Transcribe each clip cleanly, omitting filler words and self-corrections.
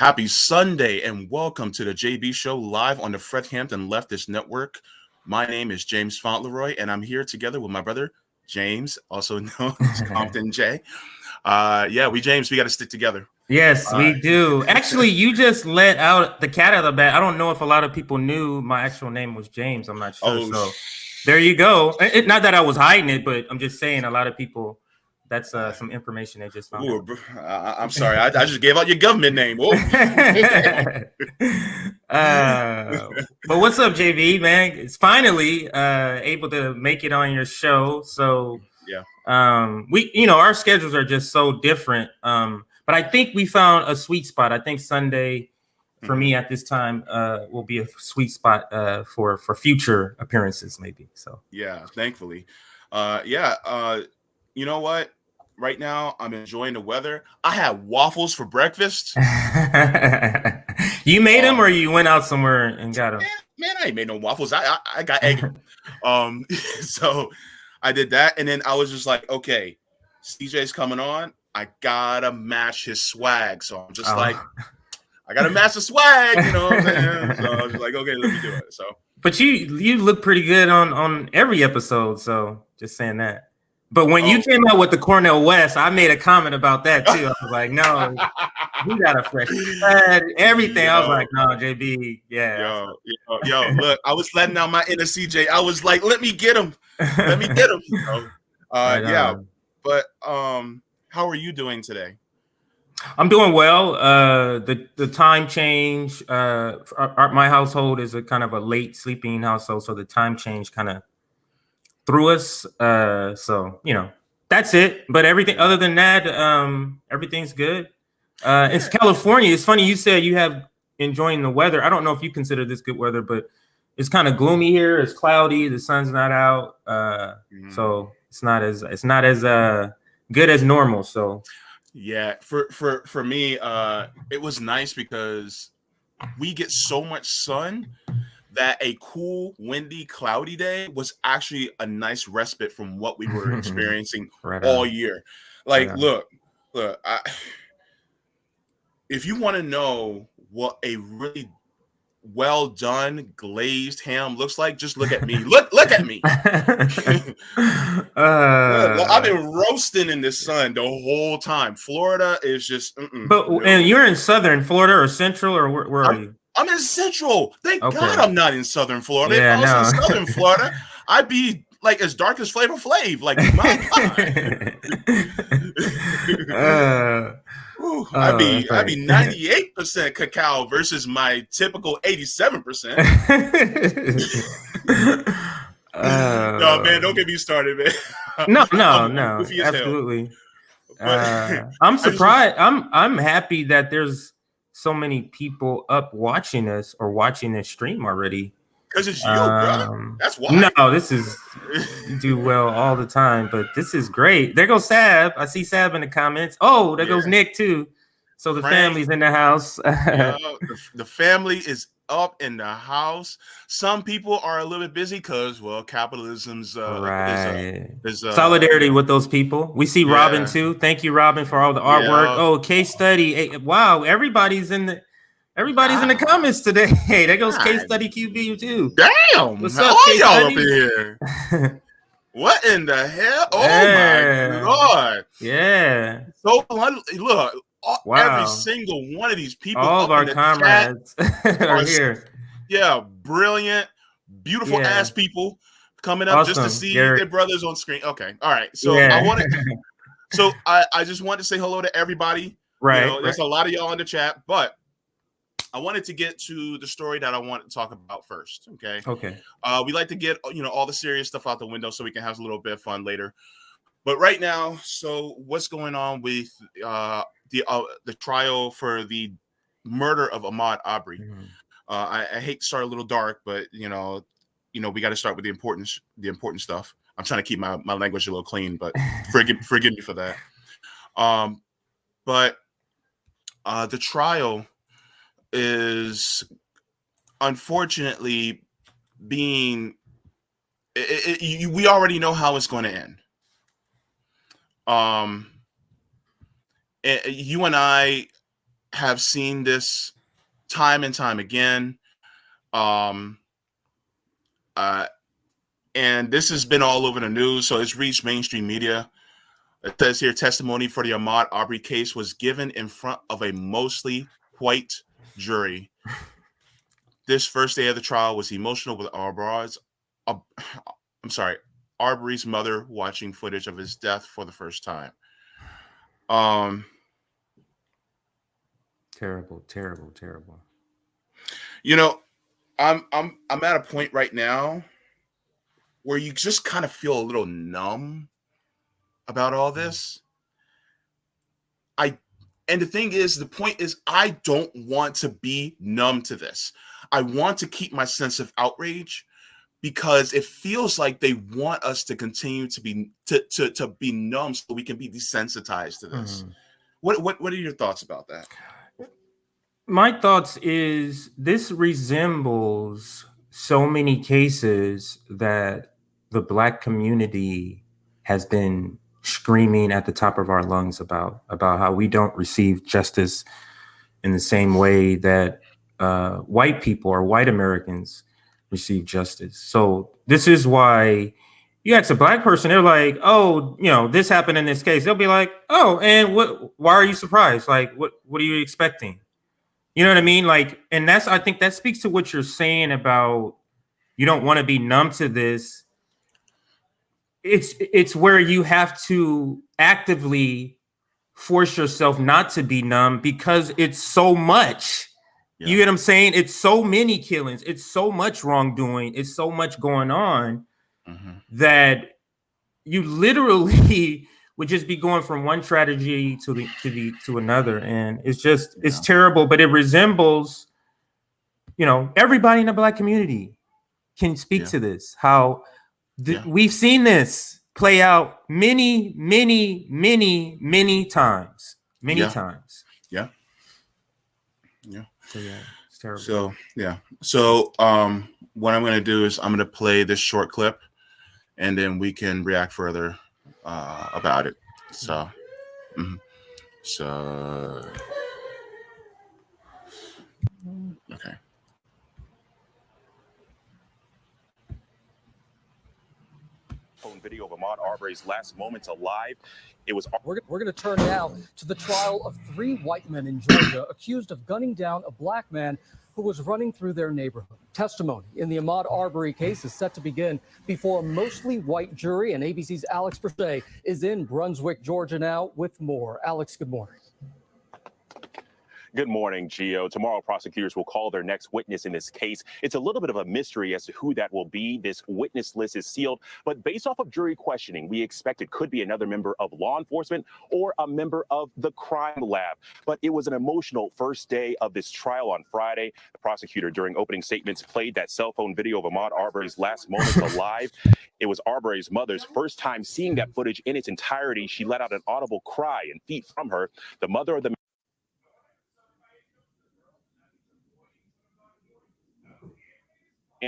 Happy Sunday and welcome to the JB Show live on the Fred Hampton Leftist Network. My name is James Fauntleroy and I'm here together with my brother James, also known as Compton Jay. We got to stick together. Yes, we do. Actually, you just let out the cat out of the bag. I don't know if a lot of people knew my actual name was James. I'm not sure. So there you go. Not that I was hiding it, but I'm just saying a lot of people, that's some information they just found out. I'm sorry. I just gave out your government name. But what's up, JB, man? It's finally able to make it on your show. So yeah, our schedules are just so different. But I think we found a sweet spot. I think Sunday for me at this time will be a sweet spot for future appearances, maybe. So yeah, thankfully. You know what? Right now, I'm enjoying the weather. I had waffles for breakfast. You made them, or you went out somewhere and got them? Man, I ain't made no waffles. I got egg. So I did that, and then I was just like, okay, CJ's coming on. I gotta match his swag. So I'm just like, I gotta match the swag. You know what I'm saying? So I was like, okay, let me do it. So, but you look pretty good on every episode. So just saying that. But when you came out with the Cornell West, I made a comment about that too. I was like, no, he got a fresh head, everything. I was like, no, JB, yeah. Yo, look, I was letting out my inner CJ. I was like, let me get him. Let me get him. But how are you doing today? I'm doing well. The time change, my household is a kind of a late sleeping household, so the time change kind of threw us. So that's it. But everything other than that, everything's good. It's California. It's funny you said you have enjoying the weather. I don't know if you consider this good weather, but it's kind of gloomy here. It's cloudy. The sun's not out. So it's not as good as normal. So yeah, for me, it was nice because we get so much sun that a cool, windy, cloudy day was actually a nice respite from what we were experiencing all year. Like, look, if you want to know what a really well done glazed ham looks like, just look at me. Look at me. I've been roasting in the sun the whole time. Florida is just and you're in southern Florida or central, or where are you? I'm in Central. Thank God I'm not in Southern Florida. Yeah, if I was in Southern Florida, I'd be like as dark as Flavor Flav. Like, my God. I'd be 98% cacao versus my typical 87%. No, man, don't get me started, man. No, absolutely. I'm surprised. I'm happy that there's so many people up watching us or watching this stream already. Because it's you, brother. That's why. No, this is you do well all the time, but this is great. There goes Sab. I see Sab in the comments. Oh, there goes Nick too. So the family's in the house. The family is up in the house. Some people are a little bit busy because, capitalism's is solidarity with those people. We see Robin too. Thank you, Robin, for all the artwork. Oh, case study. Wow, everybody's in the comments today. Hey, there goes case study QB too. Damn, what's up, all y'all up in here? What in the hell? Oh my God! Yeah. So look. Every single one of these people, all of our comrades are here. Yeah, brilliant, beautiful ass people coming up just to see their brothers on screen. Okay, all right. So I just wanted to say hello to everybody. Right. There's a lot of y'all in the chat, but I wanted to get to the story that I wanted to talk about first. Okay. We like to get all the serious stuff out the window so we can have a little bit of fun later. But right now, so what's going on with the trial for the murder of Ahmaud Arbery? I hate to start a little dark, but we got to start with the important stuff. I'm trying to keep my language a little clean, but forgive me for that. But the trial is unfortunately being. We already know how it's going to end. You and I have seen this time and time again. And this has been all over the news, so it's reached mainstream media. It says here, testimony for the Ahmaud Arbery case was given in front of a mostly white jury. This first day of the trial was emotional with Arbery's mother watching footage of his death for the first time. Terrible. You know, I'm at a point right now where you just kind of feel a little numb about all this. And the thing is, the point is, I don't want to be numb to this. I want to keep my sense of outrage because it feels like they want us to continue to be numb so we can be desensitized to this. What are your thoughts about that? My thoughts is this resembles so many cases that the Black community has been screaming at the top of our lungs about how we don't receive justice in the same way that white people or white Americans receive justice. So this is why you ask a Black person, they're like, oh, this happened in this case. They'll be like, oh, and why are you surprised? Like, what are you expecting? You know what I mean? Like, and I think that speaks to what you're saying about you don't want to be numb to this. It's where you have to actively force yourself not to be numb because it's so much. Yeah. You get what I'm saying? It's so many killings. It's so much wrongdoing. It's so much going on that you literally would just be going from one tragedy to another, and it's terrible. But it resembles, everybody in the Black community can speak to this. How we've seen this play out many times. Times. Yeah. So it's terrible. So what I'm going to do is I'm going to play this short clip, and then we can react further about it. So, okay. Video of Ahmaud Arbery's last moments alive. It was. We're going to turn now to the trial of 3 white men in Georgia accused of gunning down a Black man who was running through their neighborhood. Testimony in the Ahmaud Arbery case is set to begin before a mostly white jury, and ABC's Alex Brachet is in Brunswick, Georgia now with more. Alex, good morning. Good morning, Gio. Tomorrow, prosecutors will call their next witness in this case. It's a little bit of a mystery as to who that will be. This witness list is sealed, but based off of jury questioning, we expect it could be another member of law enforcement or a member of the crime lab. But it was an emotional first day of this trial on Friday. The prosecutor, during opening statements, played that cell phone video of Ahmaud Arbery's last moments alive. It was Arbery's mother's first time seeing that footage in its entirety. She let out an audible cry, and feet from her, the mother of the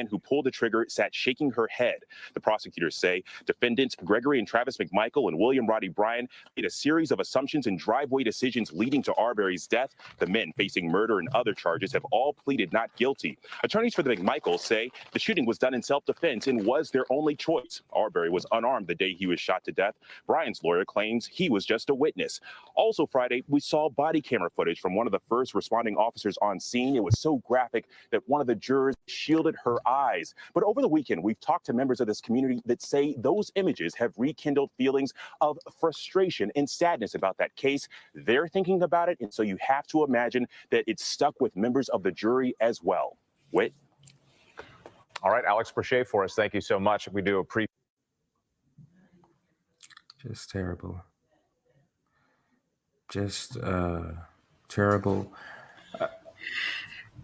who pulled the trigger sat shaking her head. The prosecutors say defendants Gregory and Travis McMichael and William Roddy Bryan made a series of assumptions and driveway decisions leading to Arbery's death. The men facing murder and other charges have all pleaded not guilty. Attorneys for the McMichaels say the shooting was done in self-defense and was their only choice. Arbery was unarmed the day he was shot to death. Bryan's lawyer claims he was just a witness. Also Friday, we saw body camera footage from one of the first responding officers on scene. It was so graphic that one of the jurors shielded her eyes. But over the weekend, we've talked to members of this community that say those images have rekindled feelings of frustration and sadness about that case. They're thinking about it, and so you have to imagine that it's stuck with members of the jury as well. Whit? All right, Alex Brachet for us. Thank you so much. We do appreciate. Just terrible. Just terrible.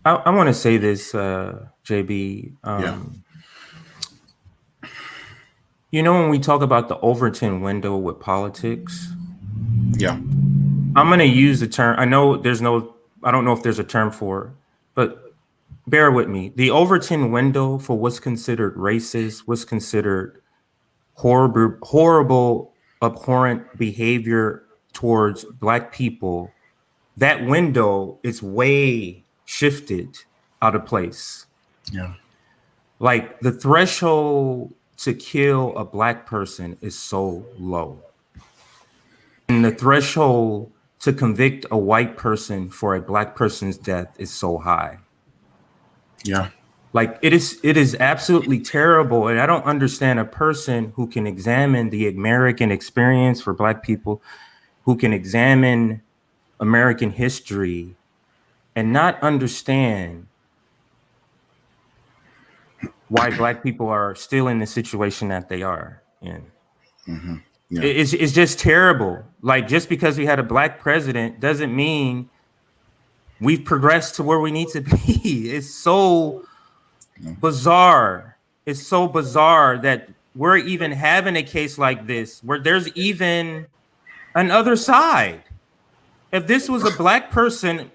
I want to say this, JB. When we talk about the Overton window with politics, I'm going to use the term. I don't know if there's a term for it, but bear with me. The Overton window for what's considered racist, what's considered horrible, abhorrent behavior towards Black people that window is way shifted out of place. Yeah. Like the threshold to kill a Black person is so low. And the threshold to convict a white person for a Black person's death is so high. Yeah. Like it is absolutely terrible. And I don't understand a person who can examine the American experience for Black people, who can examine American history and not understand why Black people are still in the situation that they are in. Mm-hmm. Yeah. It's just terrible. Like, just because we had a Black president doesn't mean we've progressed to where we need to be. It's so bizarre. It's so bizarre that we're even having a case like this, where there's even an other side. If this was a Black person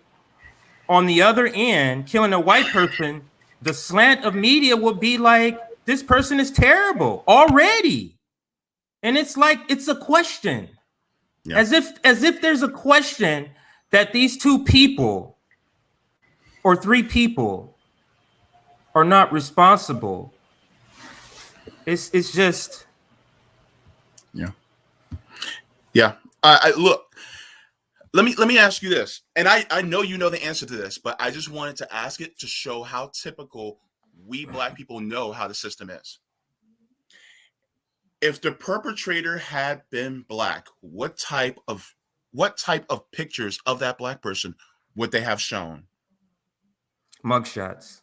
on the other end killing a white person, the slant of media would be like, this person is terrible already. And it's like, it's a question. Yeah. As if there's a question that these two people or three people are not responsible. It's just. Yeah. Yeah. I look, let me ask you this. And I know you know the answer to this, but I just wanted to ask it to show how typical we Black people know how the system is. If the perpetrator had been Black, what type of pictures of that Black person would they have shown? Mugshots.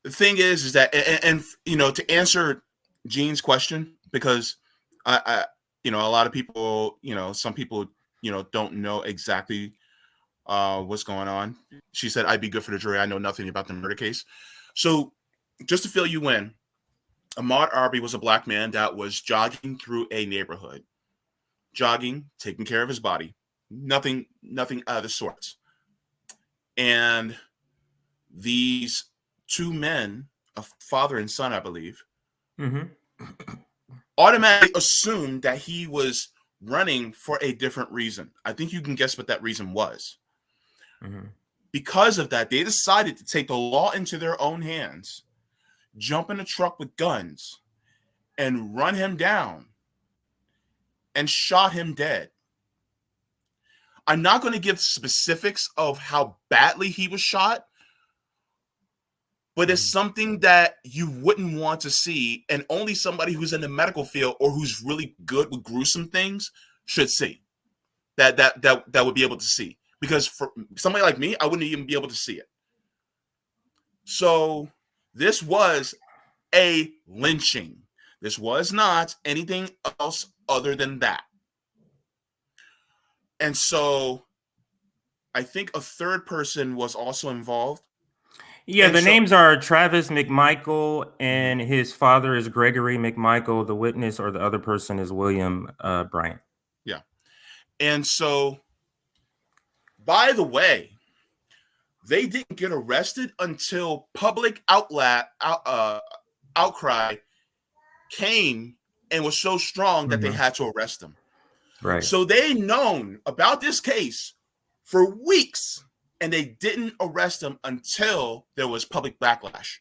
The thing is that, and you know, to answer Jean's question, because I you know, a lot of people, you know, some people, you know, don't know exactly what's going on. She said, "I'd be good for the jury. I know nothing about the murder case." So, just to fill you in, Ahmaud Arbery was a Black man that was jogging through a neighborhood, taking care of his body, nothing out of the sorts. And these two men, a father and son, I believe, automatically assumed that he was running for a different reason. I think you can guess what that reason was. Because of that, they decided to take the law into their own hands, jump in a truck with guns, and run him down and shot him dead. I'm not going to give specifics of how badly he was shot, but it's something that you wouldn't want to see, and only somebody who's in the medical field or who's really good with gruesome things should see. That would be able to see. Because for somebody like me, I wouldn't even be able to see it. So this was a lynching. This was not anything else other than that. And so I think a third person was also involved. Yeah, and the names are Travis McMichael, and his father is Gregory McMichael. The witness or the other person is William Bryant. Yeah. And so, by the way, they didn't get arrested until public outcry came and was so strong that they had to arrest them. Right. So they known about this case for weeks, and they didn't arrest them until there was public backlash.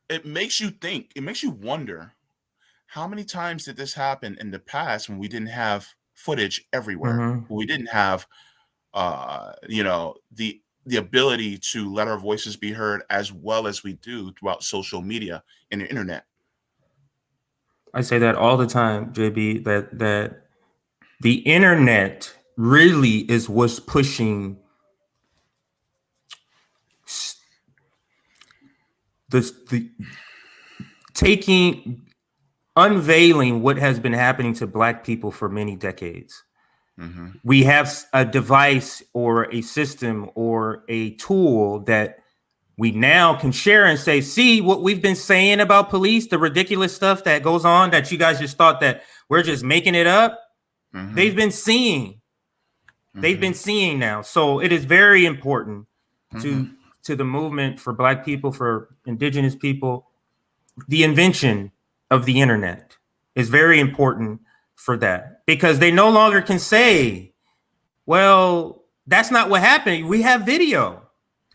It makes you think, it makes you wonder, how many times did this happen in the past when we didn't have footage everywhere? When we didn't have, you know, the ability to let our voices be heard as well as we do throughout social media and the internet. I say that all the time, JB, that the internet really is what's pushing unveiling what has been happening to Black people for many decades. We have a device or a system or a tool that we now can share and say, see what we've been saying about police, the ridiculous stuff that goes on that you guys just thought that we're just making it up. They've been seeing. They've been seeing now. So it is very important to the movement for Black people, for Indigenous people, the invention of the internet. is very important for that, because they no longer can say, well, that's not what happened. We have video.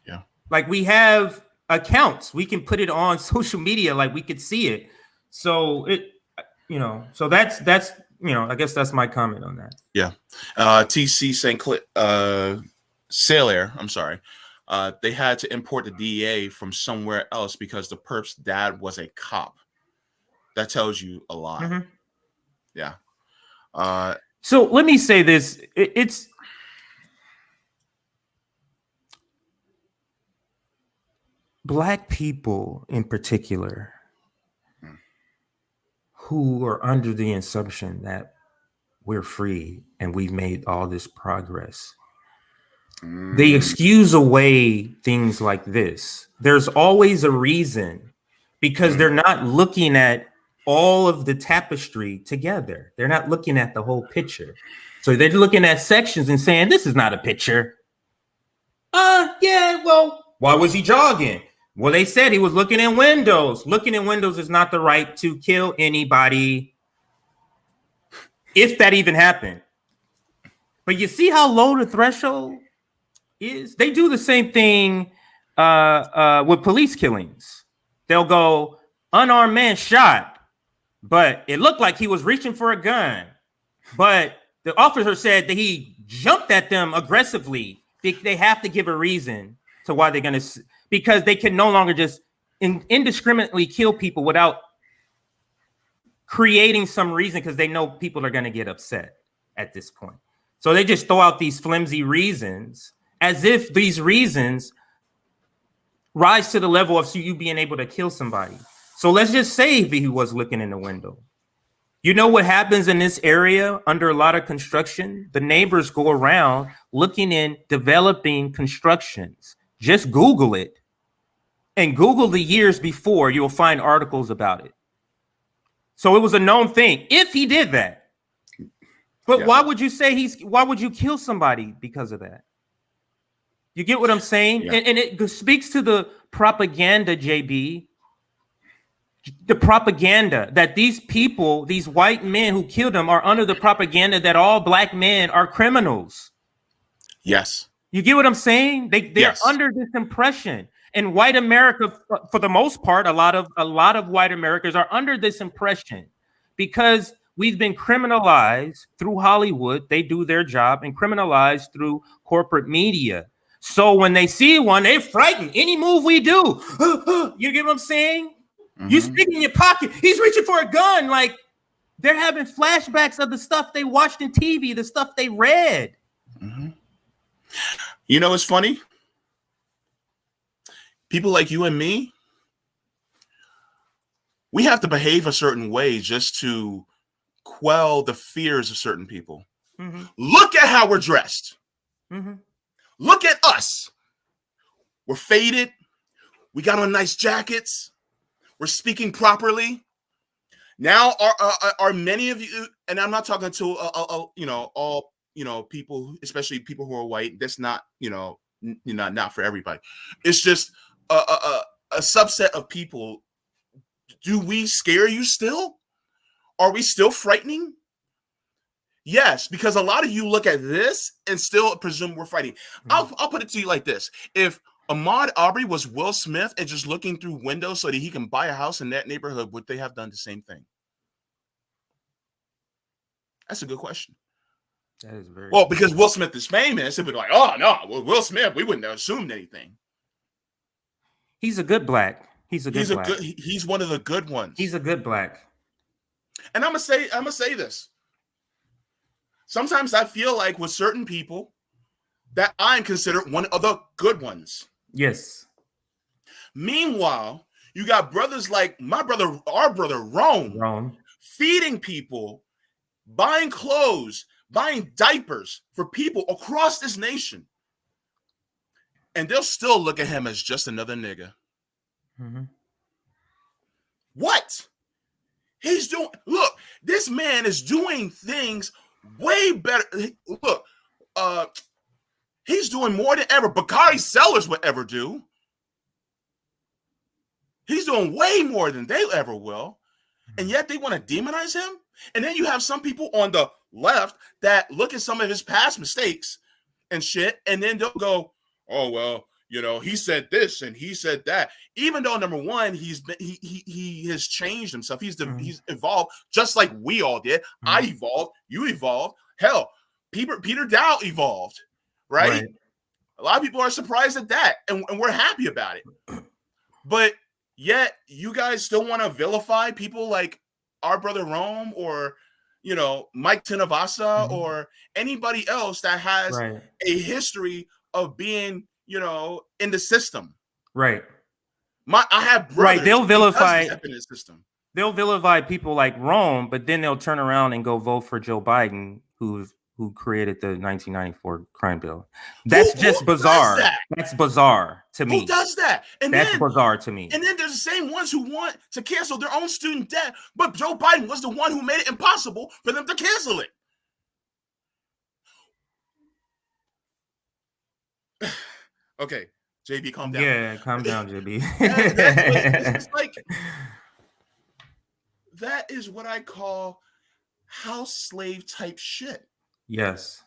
Yeah. Like, we have accounts. We can put it on social media. Like, we could see it. So so that's, I guess that's my comment on that. Yeah. TC St. Sailor, I'm sorry. They had to import the DEA from somewhere else because the perp's dad was a cop. That tells you a lot. Mm-hmm. Yeah. So let me say this. It's Black people in particular who are under the assumption that we're free and we've made all this progress. They excuse away things like this. There's always a reason, because they're not looking at all of the tapestry together. They're not looking at the whole picture. So they're looking at sections and saying, this is not a picture. Yeah, well, why was he jogging? Well, they said he was looking in windows. Looking in windows is not the right to kill anybody, if that even happened. But you see how low the threshold is? They do the same thing with police killings. They'll go, unarmed man shot, but it looked like he was reaching for a gun. But the officer said that he jumped at them aggressively. They have to give a reason to why they're going to, because they can no longer just indiscriminately kill people without creating some reason, because they know people are going to get upset at this point. So they just throw out these flimsy reasons as if these reasons rise to the level of you being able to kill somebody. So let's just say if he was looking in the window. You know what happens in this area under a lot of construction? The neighbors go around looking in developing constructions. Just Google it and Google the years before. You'll find articles about it. So it was a known thing if he did that. But why would you say why would you kill somebody because of that? You get what I'm saying? Yeah. And it speaks to the propaganda, JB. The propaganda that these people, these white men who killed them, are under the propaganda that all Black men are criminals. Yes. You get what I'm saying? They're under this impression. And white America, for the most part, a lot of white Americans are under this impression because we've been criminalized through Hollywood. They do their job, and criminalized through corporate media. So when they see one, they're frightened. Any move we do, you get what I'm saying? Mm-hmm. You stick in your pocket. He's reaching for a gun. Like, they're having flashbacks of the stuff they watched in TV, the stuff they read. Mm-hmm. You know, it's funny. People like you and me, we have to behave a certain way just to quell the fears of certain people. Mm-hmm. Look at how we're dressed. Mm-hmm. Look at us. We're faded. We got on nice jackets. We're speaking properly. Now, are many of you, and I'm not talking to all people, especially people who are white. That's not not for everybody. It's just a subset of people. Do we scare you still? Are we still frightening? Yes, because a lot of you look at this and still presume we're fighting. Mm-hmm. I'll put it to you like this: if Ahmaud Arbery was Will Smith and just looking through windows so that he can buy a house in that neighborhood, would they have done the same thing? That's a good question. That is very well, because Will Smith is famous, it'd be like, oh no, Will Smith, we wouldn't have assumed anything. He's a good Black. He's one of the good ones. He's a good Black. And I'm gonna say this. Sometimes I feel like with certain people that I'm considered one of the good ones. Yes. Meanwhile, you got brothers like our brother Rome, feeding people, buying clothes, buying diapers for people across this nation. And they'll still look at him as just another nigga. Mm-hmm. What? He's doing, look, this man is doing things way better. Look, he's doing more than ever Bakari Sellers would ever do. He's doing way more than they ever will. and yet they want to demonize him. And then you have some people on the left that look at some of his past mistakes and shit, and then they'll go, oh, well, you know, he said this and he said that. Even though, number one, he has changed himself. He's evolved just like we all did. I evolved. You evolved. Hell, Peter Dow evolved, right? A lot of people are surprised at that, and we're happy about it. But yet, you guys still want to vilify people like our brother Rome, or, you know, Mike Tinavasa, or anybody else that has a history of being, you know, in the system. Right. I have brothers. They'll vilify in the system. They'll vilify people like Rome, but then they'll turn around and go vote for Joe Biden, who created the 1994 crime bill. That's just bizarre. That's bizarre to me. Who does that? And that's bizarre to me. And then there's the same ones who want to cancel their own student debt, but Joe Biden was the one who made it impossible for them to cancel it. Okay, JB, calm down. Yeah, calm down, JB. It's like, that is what I call house slave type shit. Yes.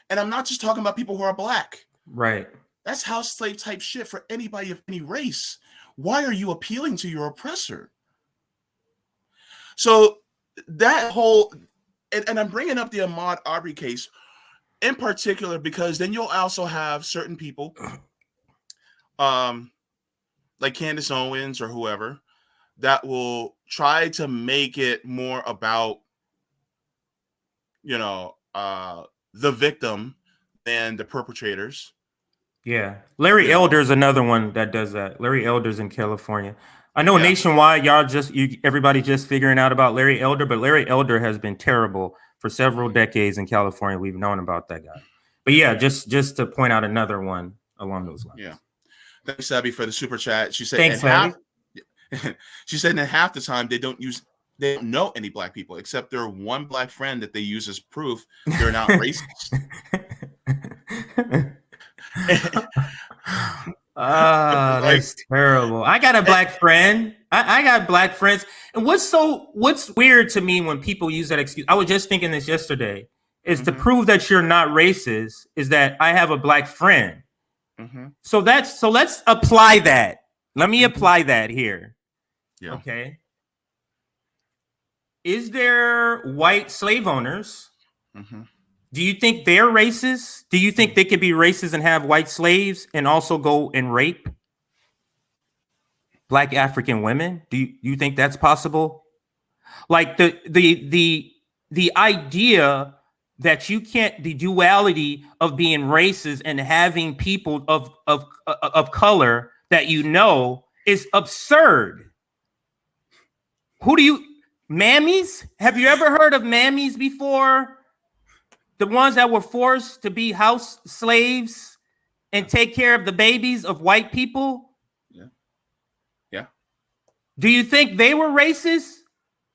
And I'm not just talking about people who are black. Right. That's house slave type shit for anybody of any race. Why are you appealing to your oppressor? So that whole, and I'm bringing up the Ahmaud Arbery case in particular because then you'll also have certain people, like Candace Owens or whoever, that will try to make it more about, you know, the victim than the perpetrators. Yeah. Larry Elder is another one that does that. Larry Elder's in California. I know nationwide, everybody just figuring out about Larry Elder, but Larry Elder has been terrible for several decades in California. We've known about that guy. But yeah, just to point out another one along those lines. Yeah. Thanks, Abby, for the super chat. She said, thanks, Abby. She said that half the time they don't know any black people except their one black friend that they use as proof they're not racist. That's terrible. I got a black friend. I got black friends. And what's weird to me when people use that excuse, I was just thinking this yesterday, is to prove that you're not racist is that I have a black friend. So let's apply that. Let me apply that here. Yeah. Okay. Is there white slave owners? Do you think they're racist? Do you think they could be racist and have white slaves and also go and rape black African women? Do you think that's possible? Like the idea that you can't, the duality of being racist and having people of color that you know is absurd. Mammies? Have you ever heard of mammies before? The ones that were forced to be house slaves and take care of the babies of white people? Yeah. Do you think they were racist?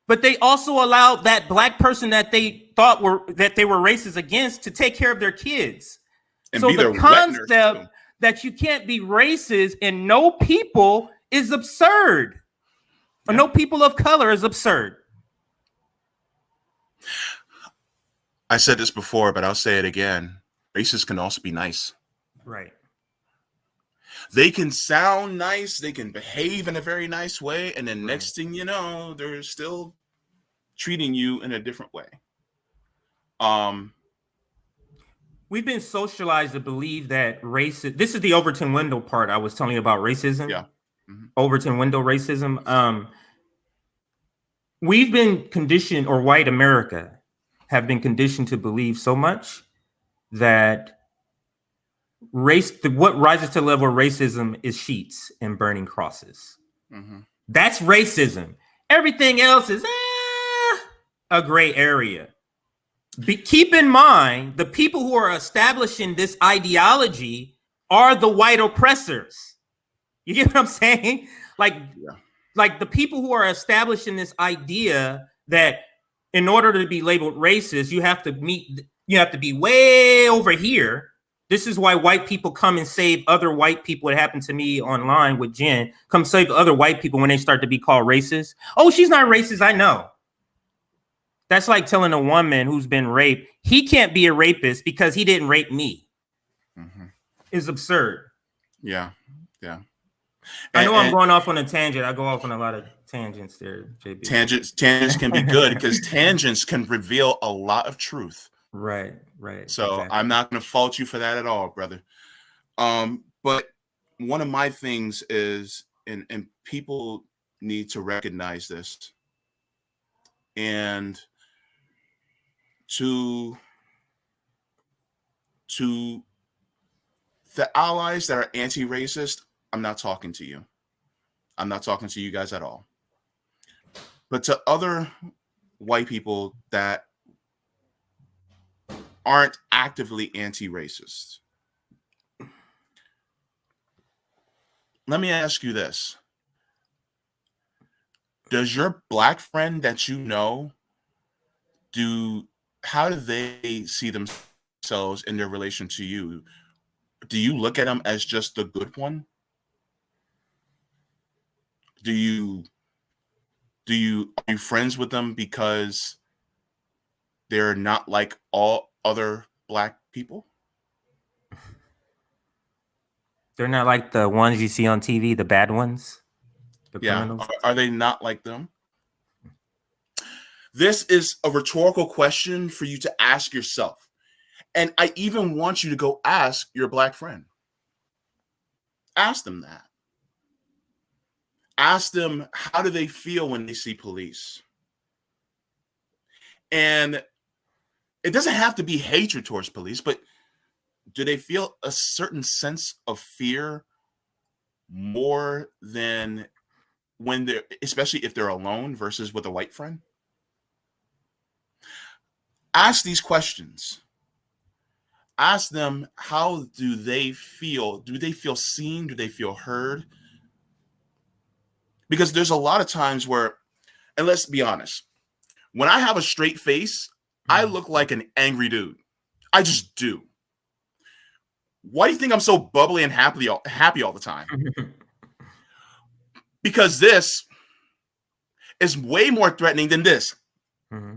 But they also allowed that black person that they thought that they were racist against to take care of their kids. And so the concept that you can't be racist and know people is absurd. Or no people of color is absurd. I said this before, but I'll say it again. Racists can also be nice. Right. They can sound nice. They can behave in a very nice way. And then next thing you know, they're still treating you in a different way. We've been socialized to believe that this is the Overton window part I was telling you about racism. Yeah. Overton window racism. We've been conditioned, or white America have been conditioned to believe so much that what rises to the level of racism is sheets and burning crosses. That's racism. Everything else is a gray area. Keep in mind, the people who are establishing this ideology are the white oppressors. You get what I'm saying? Like the people who are establishing this idea that in order to be labeled racist, you have to be way over here This is why white people come and save other white people. It happened to me online with Jen. Come save other white people when they start to be called racist. Oh, she's not racist. I know. That's like telling a woman who's been raped, he can't be a rapist because he didn't rape me. Mm-hmm. It's absurd. Yeah. Yeah. I know I'm going off on a tangent. I go off on a lot of tangents there, JB. Tangents can be good because tangents can reveal a lot of truth. Right. So exactly. I'm not going to fault you for that at all, brother. But one of my things is, and people need to recognize this, and to the allies that are anti-racist, I'm not talking to you. I'm not talking to you guys at all. But to other white people that aren't actively anti-racist, let me ask you this. Does your black friend that you know, how do they see themselves in their relation to you? Do you look at them as just the good one? Are you friends with them because they're not like all other black people? They're not like the ones you see on TV, the bad ones, the criminals. Are they not like them? This is a rhetorical question for you to ask yourself. And I even want you to go ask your black friend. Ask them that. Ask them, how do they feel when they see police? And it doesn't have to be hatred towards police, but do they feel a certain sense of fear more than when they're, especially if they're alone versus with a white friend? Ask these questions. Ask them, how do they feel? Do they feel seen? Do they feel heard? Because there's a lot of times where, and let's be honest, when I have a straight face, I look like an angry dude. I just do. Why do you think I'm so bubbly and happy all the time? Because this is way more threatening than this. Mm-hmm.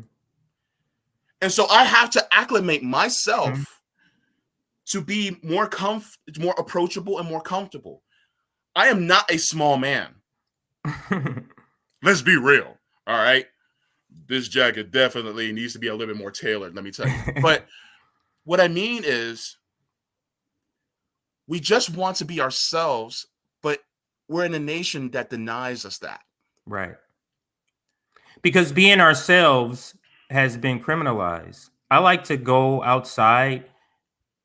And so I have to acclimate myself to be more approachable and more comfortable. I am not a small man. Let's be real. All right. This jacket definitely needs to be a little bit more tailored, let me tell you. But what I mean is, we just want to be ourselves, but we're in a nation that denies us that. Right. Because being ourselves has been criminalized. I like to go outside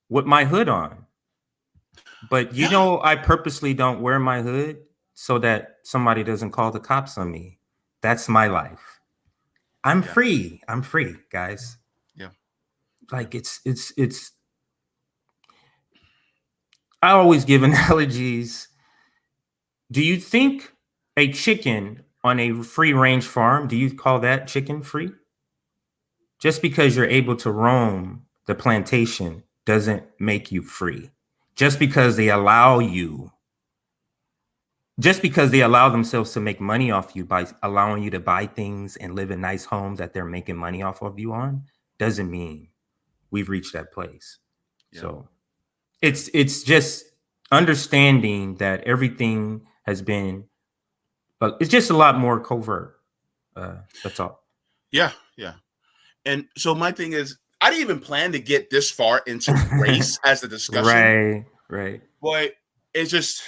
with my hood on. But you know, I purposely don't wear my hood so that somebody doesn't call the cops on me. That's my life. I'm free. I'm free, guys. Yeah. Like it's I always give analogies. Do you think a chicken on a free range farm, do you call that chicken free? Just because you're able to roam the plantation doesn't make you free. Just because they allow themselves to make money off you by allowing you to buy things and live in nice homes that they're making money off of you on, doesn't mean we've reached that place. Yeah. So it's just understanding that everything has been, but it's just a lot more covert. That's all. Yeah. And so my thing is, I didn't even plan to get this far into race as a discussion. Right. But it's just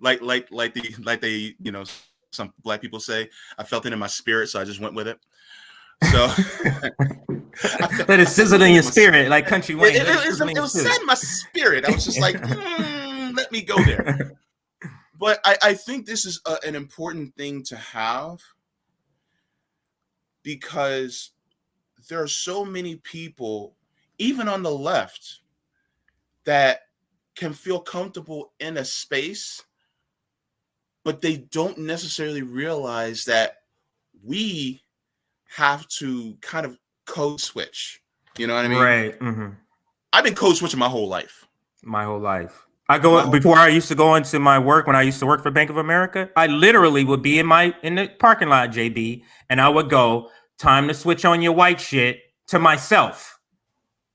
like they, you know, some black people say, I felt it in my spirit, so I just went with it. So let it sizzle in your spirit, like Country Wayne. It was set in my spirit. I was just like, let me go there. But I think this is an important thing to have, because there are so many people, even on the left, that can feel comfortable in a space, but they don't necessarily realize that we have to kind of code switch. You know what I mean? Right. Mm-hmm. I've been code switching my whole life. My whole life. Before I used to go into my work, when I used to work for Bank of America, I literally would be in the parking lot, JB, and I would go, time to switch on your white shit, to myself.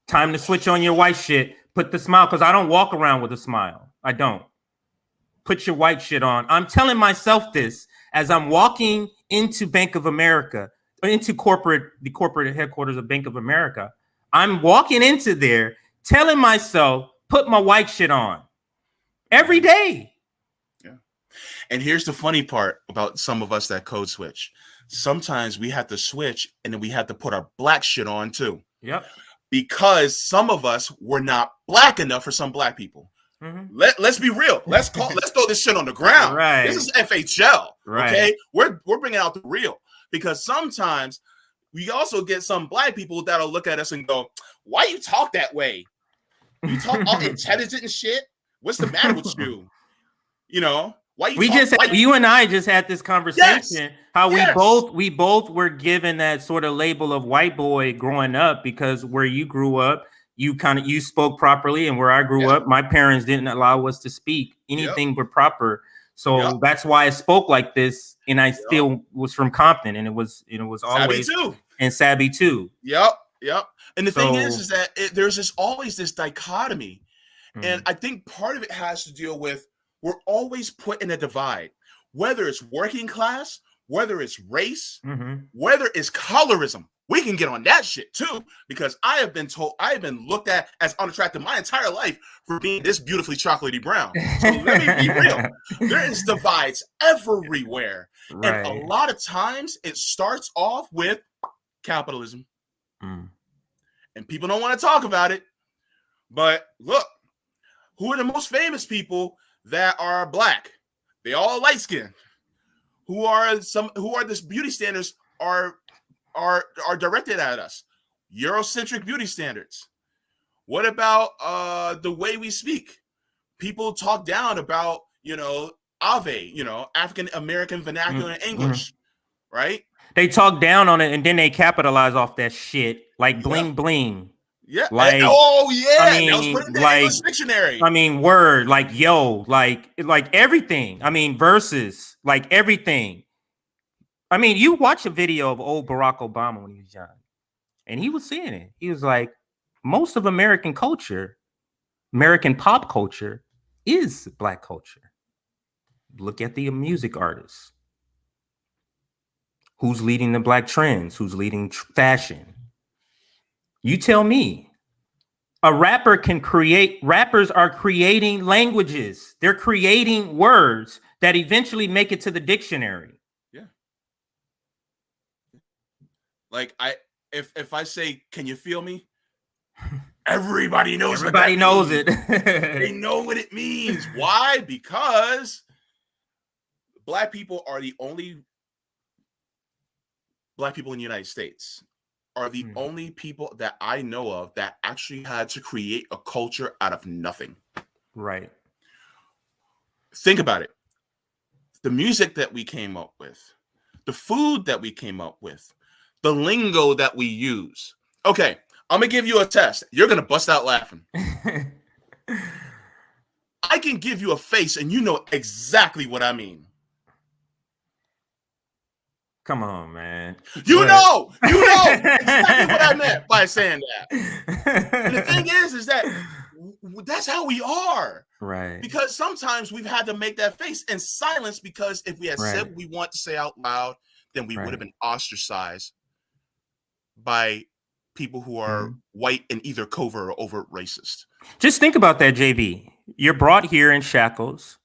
Time to switch on your white shit. Put the smile, because I don't walk around with a smile. I don't. Put your white shit on. I'm telling myself this as I'm walking into Bank of America, into the corporate headquarters of Bank of America. I'm walking into there telling myself, put my white shit on every day. Yeah. And here's the funny part about some of us that code switch. Sometimes we have to switch and then we have to put our black shit on too. Yep. Because some of us were not black enough for some black people. Mm-hmm. Let's be real. Let's throw this shit on the ground. Right. This is FHL. Right. Okay. We're bringing out the real, because sometimes we also get some black people that'll look at us and go, why you talk that way? You talk all intelligent and shit. What's the matter with you? You know, why you you and I just had this conversation. Yes. How we both were given that sort of label of white boy growing up, because where you grew up, you spoke properly, and where I grew up, my parents didn't allow us to speak anything but proper. So that's why I spoke like this, and I still was from Compton, and it was always Savvy too. And savvy too. Yep. And the thing is that there's always this dichotomy, and I think part of it has to deal with we're always put in a divide, whether it's working class, whether it's race, whether it's colorism. We can get on that shit too, because I have been looked at as unattractive my entire life for being this beautifully chocolatey brown. So let me be real. There is divides everywhere. Right. And a lot of times it starts off with capitalism. And people don't want to talk about it. But look, who are the most famous people that are black? They all light skinned. Who are this beauty standards are directed at us? Eurocentric beauty standards. What about the way we speak? People talk down about, Ave, African American vernacular English, right? They talk down on it and then they capitalize off that shit like bling bling. Yeah. Like, I mean, that was put in the English dictionary. I mean, word, like yo, like everything. I mean, verses, like everything. I mean, you watch a video of old Barack Obama when he was young, and he was saying it. He was like, most of American culture, American pop culture, is black culture. Look at the music artists. Who's leading the black trends? Who's leading fashion? You tell me. A rapper can create, rappers are creating languages. They're creating words that eventually make it to the dictionary. Yeah. Like if I say, can you feel me? Everybody knows. Everybody knows it. They know what it means. Why? Because black people are the only black people in the United States are the only people that I know of that actually had to create a culture out of nothing. Right. Think about it. The music that we came up with, the food that we came up with, the lingo that we use. Okay, I'm going to give you a test. You're going to bust out laughing. I can give you a face and you know exactly what I mean. Come on, man. You know exactly what I meant by saying that. And the thing is that that's how we are. Right. Because sometimes we've had to make that face in silence, because if we had said what we want to say out loud, then we would have been ostracized by people who are white and either covert or overt racist. Just think about that, JB. You're brought here in shackles.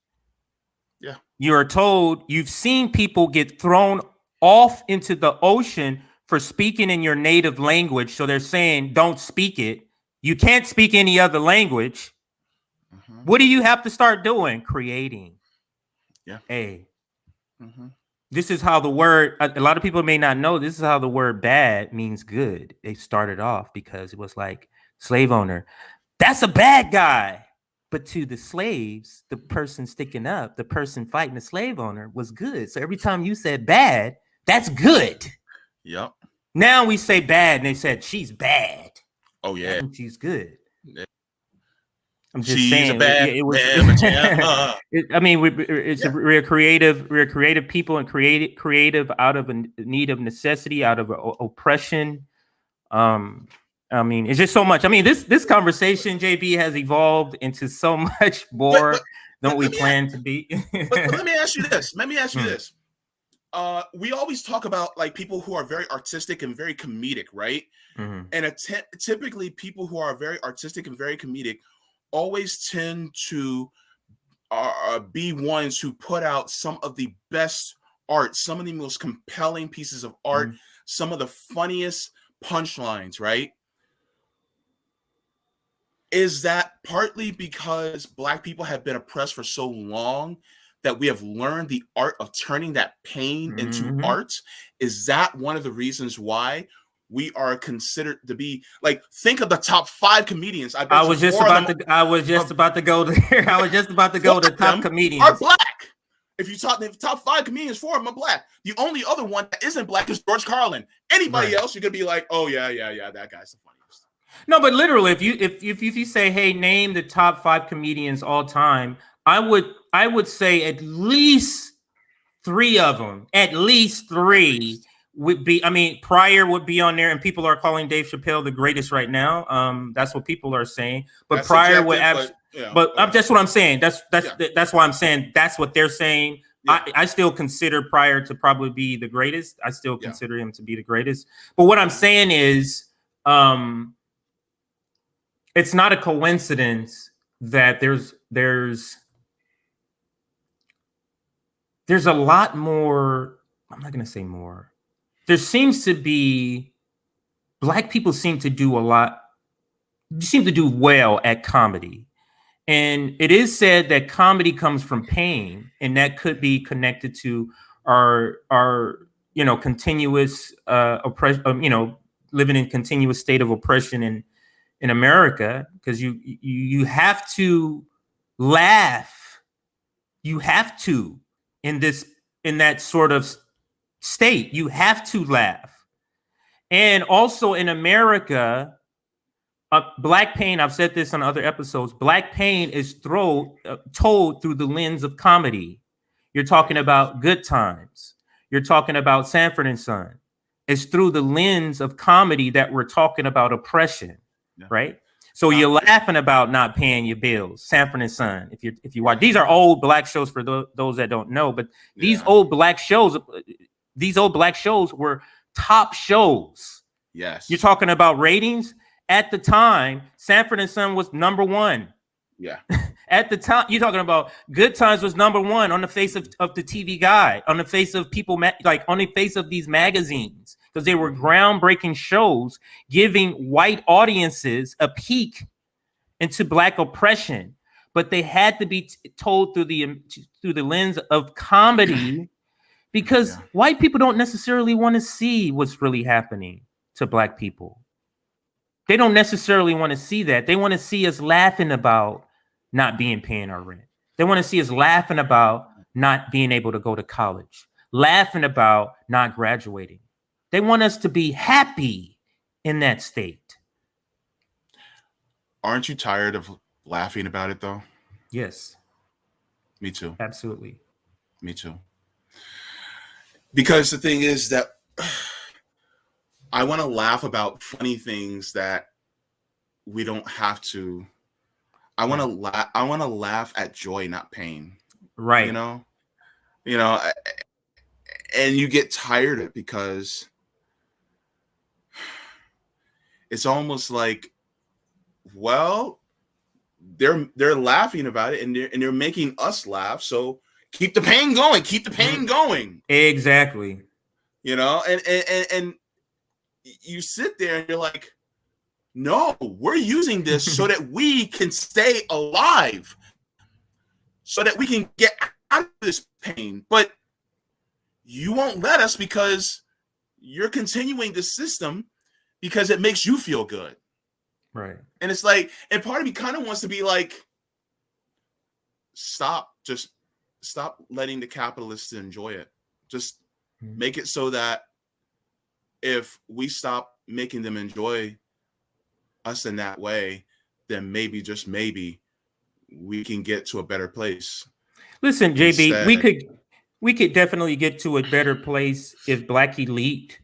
Yeah. You are told, you've seen people get thrown off into the ocean for speaking in your native language. So they're saying, don't speak it. You can't speak any other language. What do you have to start doing? Creating. Yeah. This is how the word, a lot of people may not know, this is how the word bad means good. They started off because it was like slave owner. That's a bad guy. But to the slaves, the person sticking up, the person fighting the slave owner was good. So every time you said bad, that's good. Yep. Now we say bad and they said she's bad. Oh, yeah. And she's good. Yeah. I'm just She's saying a bad it was. We're creative people and creative out of a need of necessity, out of oppression. It's just so much. This conversation, JB, has evolved into so much more than we planned to be. but let me ask you this. We always talk about like people who are very artistic and very comedic, right? Mm-hmm. And typically people who are very artistic and very comedic always tend to be ones who put out some of the best art, some of the most compelling pieces of art, mm-hmm. some of the funniest punchlines, right? Is that partly because Black people have been oppressed for so long that we have learned the art of turning that pain into mm-hmm. art? Is that one of the reasons why we are considered to be like, think of the top 5 comedians. I was just about to go there. I was just about to go to top comedians. Are Black. If you talk the top 5 comedians, 4 of them are Black. The only other one that isn't Black is George Carlin. Anybody else, you're gonna be like, oh yeah, that guy's the funniest. No, but literally, if you say, hey, name the top 5 comedians all time, I would say at least 3 of them. At least 3 would be. Pryor would be on there, and people are calling Dave Chappelle the greatest right now. That's what people are saying. But that's Pryor would absolutely. But that's what I'm saying. That's why I'm saying that's what they're saying. Yeah. I still consider Pryor to probably be the greatest. I still consider him to be the greatest. But what I'm saying is, it's not a coincidence that there's a lot more. I'm not going to say more. There seems to be Black people seem to do well at comedy. And it is said that comedy comes from pain, and that could be connected to our continuous oppression, living in continuous state of oppression in America, because you have to laugh. You have to in that sort of state. You have to laugh. And also in America, Black pain, I've said this on other episodes, Black pain is told through the lens of comedy. You're talking about Good Times. You're talking about Sanford and Son. It's through the lens of comedy that we're talking about oppression, right? So you're laughing about not paying your bills, Sanford and Son. If you watch, these are old Black shows for those that don't know, but these old Black shows were top shows. Yes. You're talking about ratings. At the time, Sanford and Son was number 1. Yeah. At the time, you're talking about Good Times was number 1 on the face of the TV guide, on the face of people, on the face of these magazines, because they were groundbreaking shows giving white audiences a peek into Black oppression. But they had to be told through the lens of comedy, because white people don't necessarily want to see what's really happening to Black people. They don't necessarily want to see that. They want to see us laughing about not paying our rent. They want to see us laughing about not being able to go to college, laughing about not graduating. They want us to be happy in that state. Aren't you tired of laughing about it, though? Yes. Me too. Absolutely. Me too. Because the thing is that I want to laugh about funny things that we don't have to. I want to laugh at joy, not pain. Right. And you get tired of it because it's almost like, well, they're laughing about it and they're making us laugh. So keep the pain going. Keep the pain going. Exactly. And you sit there and you're like, no, we're using this so that we can stay alive, so that we can get out of this pain. But you won't let us because you're continuing the system because it makes you feel good. Right. And it's like, and part of me kind of wants to be like, stop letting the capitalists enjoy it. Just make it so that if we stop making them enjoy us in that way, then maybe, just maybe, we can get to a better place. Listen, JB, we could definitely get to a better place if Black elite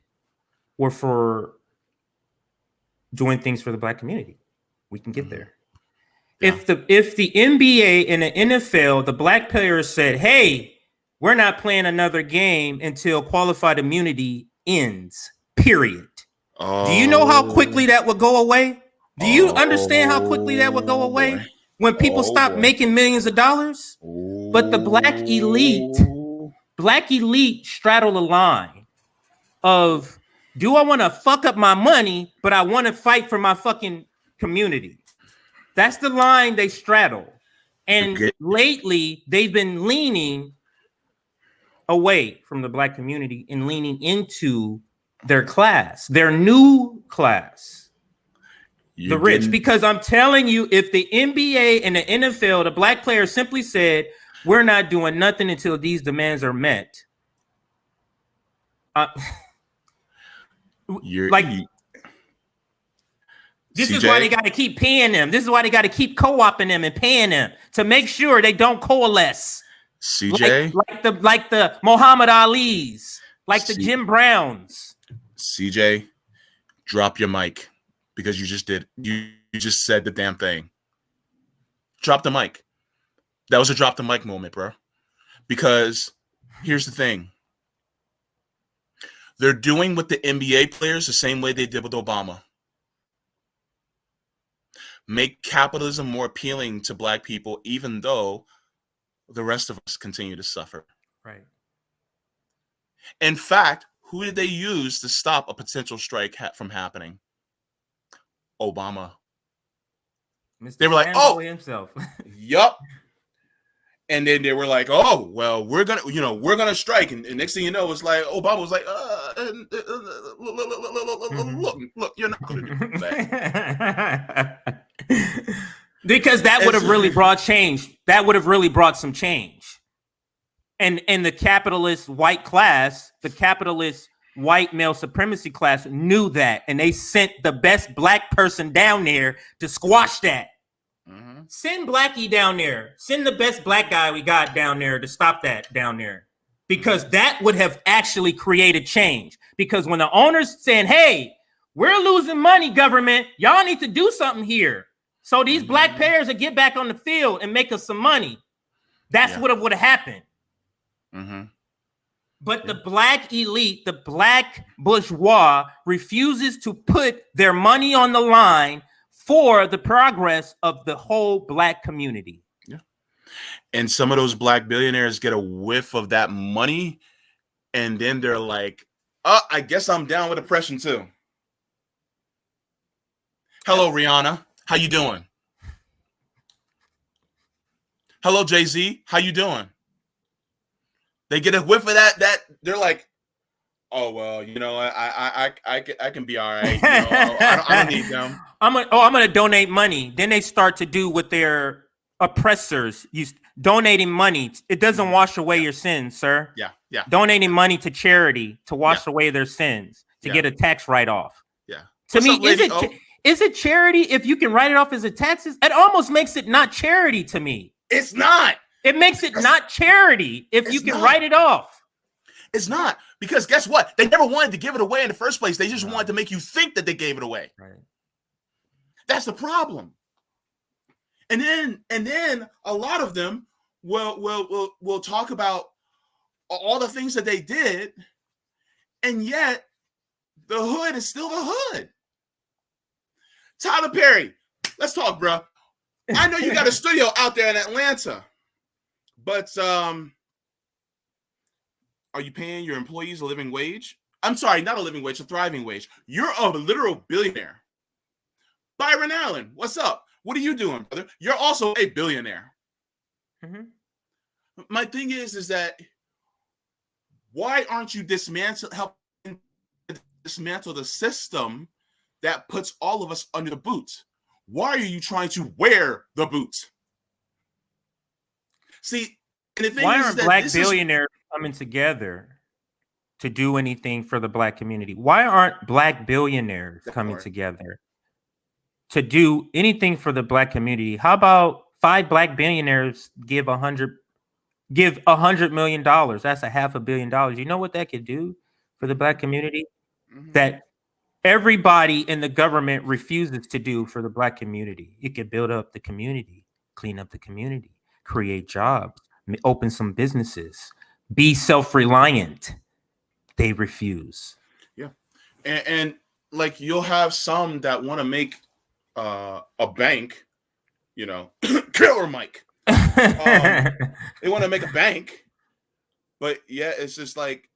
were for doing things for the Black community. We can get there. Yeah. If the NBA and the NFL, the Black players said, "Hey, we're not playing another game until qualified immunity ends." Period. Do you know how quickly that would go away? Do you understand how quickly that would go away when people stop making millions of dollars? But the Black elite straddle the line of, do I want to fuck up my money, but I want to fight for my fucking community? That's the line they straddle. And lately, they've been leaning away from the Black community and leaning into their class, their new class, the rich. Because I'm telling you, if the NBA and the NFL, the Black players simply said, we're not doing nothing until these demands are met. This is why they got to keep paying them. This is why they got to keep co-oping them and paying them to make sure they don't coalesce. CJ, like the Muhammad Ali's, like the Jim Browns. CJ, drop your mic because you just said the damn thing. Drop the mic. That was a drop the mic moment, bro. Because here's the thing. They're doing with the NBA players the same way they did with Obama. Make capitalism more appealing to Black people, even though the rest of us continue to suffer. Right. In fact, who did they use to stop a potential strike from happening? Obama. Mr. They were like, "Oh, himself." Yup. And then they were like, "Oh, well, we're gonna strike." And next thing you know, it's like Obama was like, look, you're not gonna do that. Because that would have really brought change. That would have really brought some change. And the capitalist white class, the capitalist white male supremacy class knew that, and they sent the best Black person down there to squash that. Mm-hmm. Send Blackie down there. Send the best Black guy we got down there to stop that down there. Because that would have actually created change. Because when the owner's saying, "Hey, we're losing money, government. Y'all need to do something here. So these Black players will get back on the field and make us some money." That's what would have happened. Mm-hmm. But the Black elite, the Black bourgeois, refuses to put their money on the line for the progress of the whole Black community. Yeah. And some of those Black billionaires get a whiff of that money, and then they're like, "Oh, I guess I'm down with oppression too." Hello, Rihanna. How you doing? Hello, Jay-Z. How you doing? They get a whiff of that they're like, "Oh well, I can be all right. I don't need them. I'm gonna donate money." Then they start to do what their oppressors used. Donating money, it doesn't wash away your sins, sir. Yeah. Donating money to charity to wash away their sins, to get a tax write-off. Yeah. To me, is it charity if you can write it off as a taxes? It almost makes it not charity to me. It's not. It makes it not charity if you can write it off. It's not, because guess what? They never wanted to give it away in the first place. They just wanted to make you think that they gave it away. Right. That's the problem. And then a lot of them will talk about all the things that they did, and yet the hood is still the hood. Tyler Perry, let's talk, bro. I know you got a studio out there in Atlanta, but are you paying your employees a living wage? I'm sorry, not a living wage, a thriving wage. You're a literal billionaire. Byron Allen, what's up? What are you doing, brother? You're also a billionaire. Mm-hmm. My thing is that why aren't you helping dismantle the system that puts all of us under the boot? Why are you trying to wear the boot? See, and the thing why is aren't that Black billionaires coming together to do anything for the Black community? Why aren't Black billionaires coming together to do anything for the Black community? How about 5 black billionaires give $100 million. That's $500 million. You know what that could do for the black community? That everybody in the government refuses to do for the black community. It could build up the community, clean up the community, create jobs, open some businesses, be self-reliant. They refuse. Yeah. And like you'll have some that want to make a bank, you know, Killer Mike. They want to make a bank, but yeah, it's just like,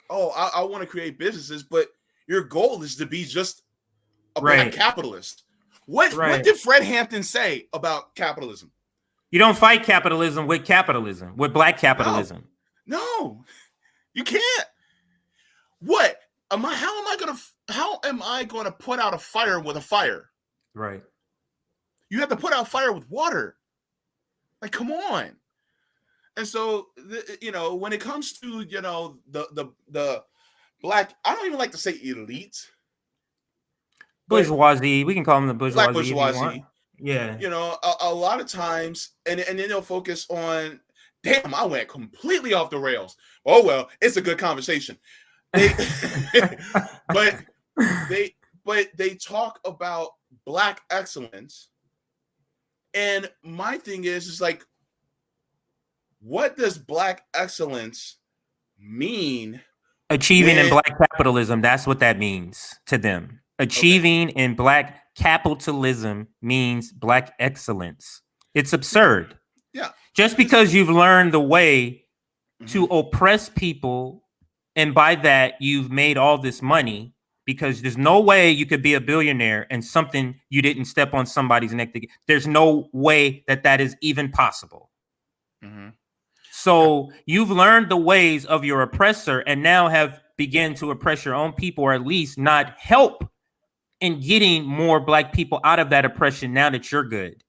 oh, I want to create businesses, but your goal is to be just a black capitalist. What did Fred Hampton say about capitalism? You don't fight capitalism with black capitalism. No, you can't. What how am I gonna put out a fire with a fire? Right. You have to put out fire with water. Like, come on. And so, you know, when it comes to, you know, the black, I don't even like to say elite. Bourgeoisie. We can call them the bourgeoisie. Black bourgeoisie. Yeah. You know, a lot of times, and then they'll focus on, damn, I went completely off the rails. Oh, well, it's a good conversation. But they talk about black excellence. And my thing is like, what does black excellence mean? Achieving in black capitalism, that's what that means to them. Achieving in black capitalism means black excellence. It's absurd. Yeah. Just because you've learned the way to oppress people, and by that you've made all this money, because there's no way you could be a billionaire and something you didn't step on somebody's neck to get. There's no way that is even possible. So you've learned the ways of your oppressor and now have begun to oppress your own people, or at least not help in getting more black people out of that oppression now that you're good.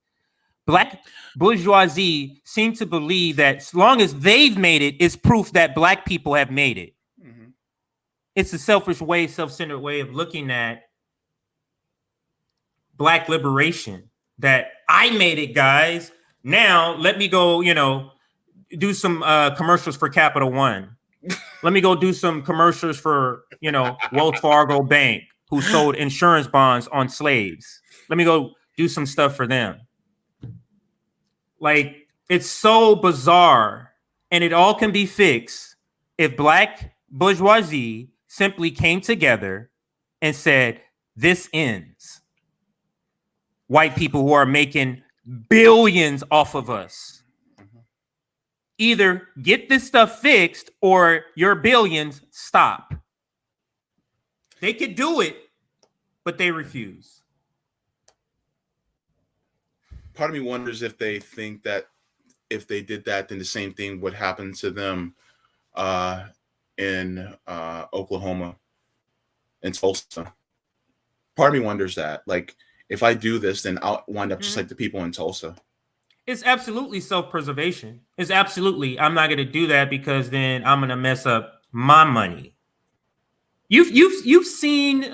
Black bourgeoisie seem to believe that as long as they've made it, it's proof that black people have made it. It's a selfish way, self-centered way of looking at black liberation, that I made it, guys. Now let me go, you know, do some commercials for Capital One. Let me go do some commercials for, you know, Wells Fargo Bank, who sold insurance bonds on slaves. Let me go do some stuff for them. Like, it's so bizarre, and it all can be fixed if black bourgeoisie simply came together and said, this ends. White people who are making billions off of us. Either get this stuff fixed or your billions stop. They could do it, but they refuse. Part of me wonders if they think that if they did that, then the same thing would happen to them in Oklahoma and Tulsa. Part of me wonders that, like, if I do this, then I'll wind up just like the people in Tulsa. It's absolutely self-preservation. It's absolutely, I'm not going to do that because then I'm going to mess up my money. You've seen,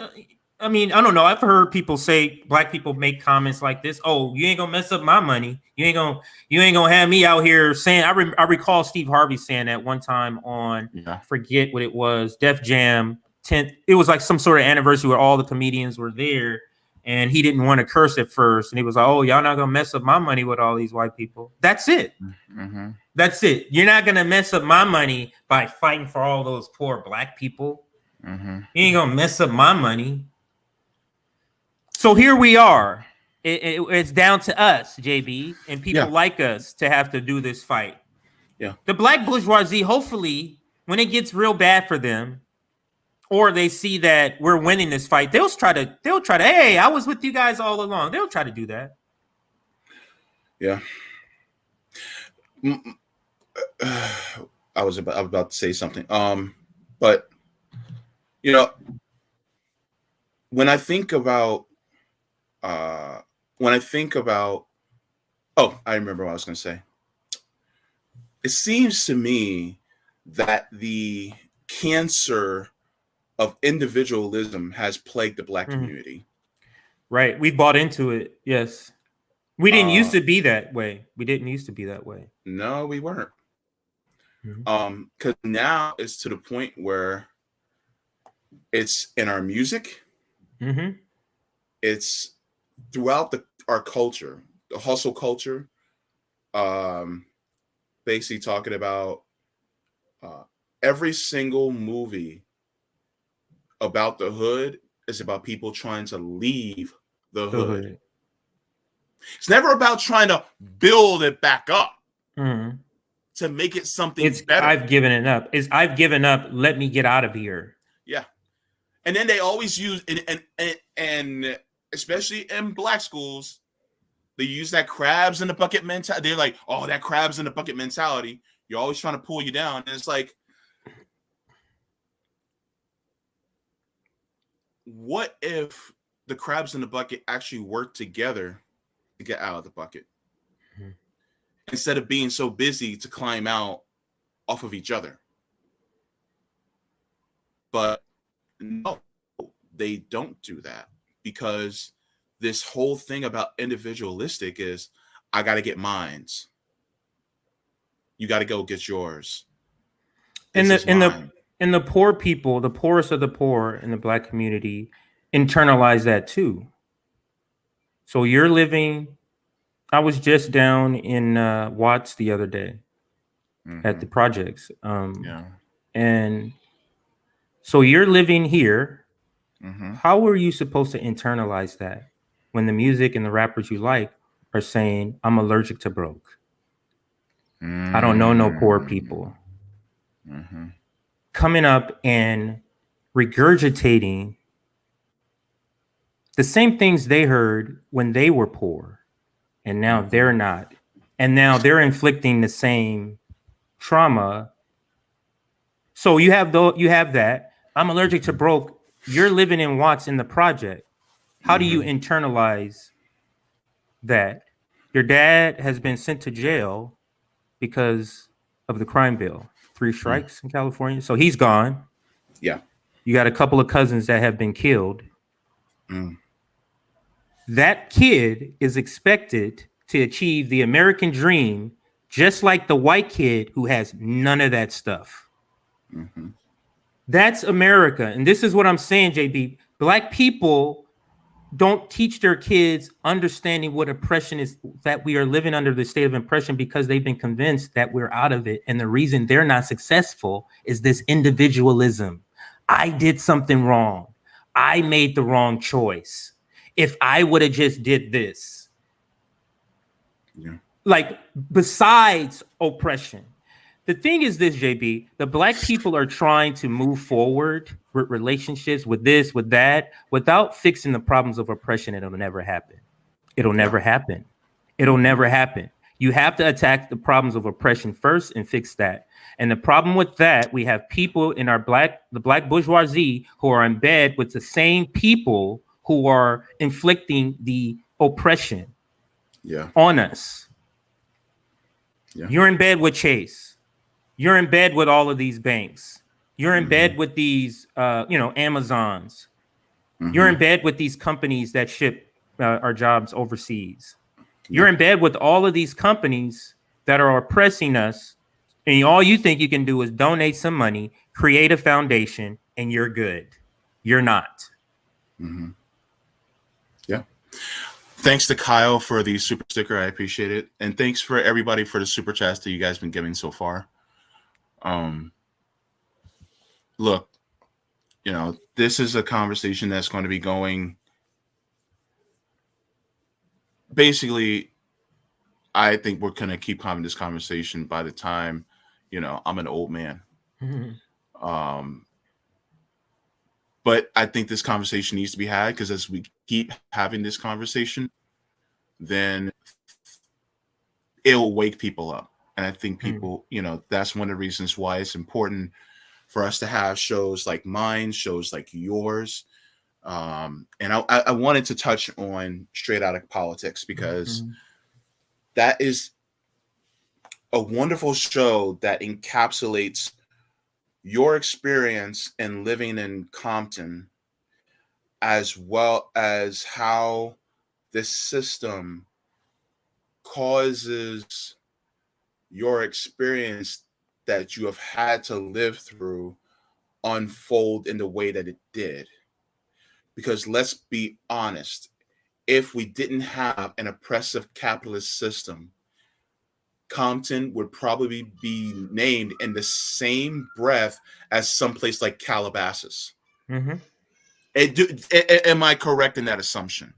I mean, I don't know. I've heard people say, black people make comments like this. Oh, you ain't gonna mess up my money. You ain't gonna have me out here saying. I recall Steve Harvey saying that one time on, forget what it was, Def Jam 10th. It was like some sort of anniversary where all the comedians were there, and he didn't want to curse at first, and he was like, "Oh, y'all not gonna mess up my money with all these white people." That's it. That's it. You're not gonna mess up my money by fighting for all those poor black people. You ain't gonna mess up my money. So here we are. It's down to us, JB, and people like us to have to do this fight. Yeah. The black bourgeoisie, hopefully, when it gets real bad for them, or they see that we're winning this fight, they'll try to, hey, I was with you guys all along. They'll try to do that. Yeah. I was about to say something. But you know, when I think about oh, I remember what I was going to say. It seems to me that the cancer of individualism has plagued the black community. Right. We bought into it. Yes. We didn't used to be that way. We didn't used to be that way. No, we weren't. Mm-hmm. Because now it's to the point where it's in our music. Mm-hmm. It's throughout our culture, the hustle culture. Basically talking about every single movie about the hood is about people trying to leave the hood. It's never about trying to build it back up to make it something better. I've given it up. I've given up. Let me get out of here. Yeah. And then they always use and especially in black schools, they use that crabs in the bucket mentality. They're like, oh, that crabs in the bucket mentality. You're always trying to pull you down. And it's like, what if the crabs in the bucket actually work together to get out of the bucket instead of being so busy to climb out off of each other? But no, they don't do that, because this whole thing about individualistic is, I got to get mines. You got to go get yours. And the poor people, the poorest of the poor in the black community, internalize that too. So you're living. I was just down in Watts the other day at the projects. And so you're living here. How are you supposed to internalize that when the music and the rappers you like are saying, I'm allergic to broke? I don't know no poor people. Coming up and regurgitating the same things they heard when they were poor, and now they're not. And now they're inflicting the same trauma. So you have that. I'm allergic to broke. You're living in Watts in the project. How do you internalize that? Your dad has been sent to jail because of the crime bill. 3 strikes in California. So he's gone. Yeah. You got a couple of cousins that have been killed. That kid is expected to achieve the American dream just like the white kid who has none of that stuff. That's America. And this is what I'm saying, JB. Black people don't teach their kids understanding what oppression is, that we are living under the state of oppression, because they've been convinced that we're out of it. And the reason they're not successful is this individualism. I did something wrong. I made the wrong choice. If I would have just did this. Like, besides oppression. The thing is this, JB, the black people are trying to move forward with relationships, with this, with that, without fixing the problems of oppression. It'll never happen. It'll never happen. It'll never happen. You have to attack the problems of oppression first and fix that. And the problem with that, we have people in the black bourgeoisie who are in bed with the same people who are inflicting the oppression on us. You're in bed with Chase. You're in bed with all of these banks. You're in bed with these, Amazons. You're in bed with these companies that ship our jobs overseas. You're in bed with all of these companies that are oppressing us. And all you think you can do is donate some money, create a foundation, and you're good. You're not. Yeah. Thanks to Kyle for the super sticker. I appreciate it. And thanks for everybody for the super chats that you guys been giving so far. Look, this is a conversation that's going to be going. Basically, I think we're going to keep having this conversation by the time, I'm an old man. But I think this conversation needs to be had, because as we keep having this conversation, then it'll wake people up. And I think people, that's one of the reasons why it's important for us to have shows like mine, shows like yours. And I wanted to touch on Straight Outta Politics, because that is a wonderful show that encapsulates your experience in living in Compton, as well as how this system causes your experience that you have had to live through unfold in the way that it did. Because let's be honest, if we didn't have an oppressive capitalist system, Compton would probably be named in the same breath as someplace like Calabasas. Mm-hmm. Am I correct in that assumption?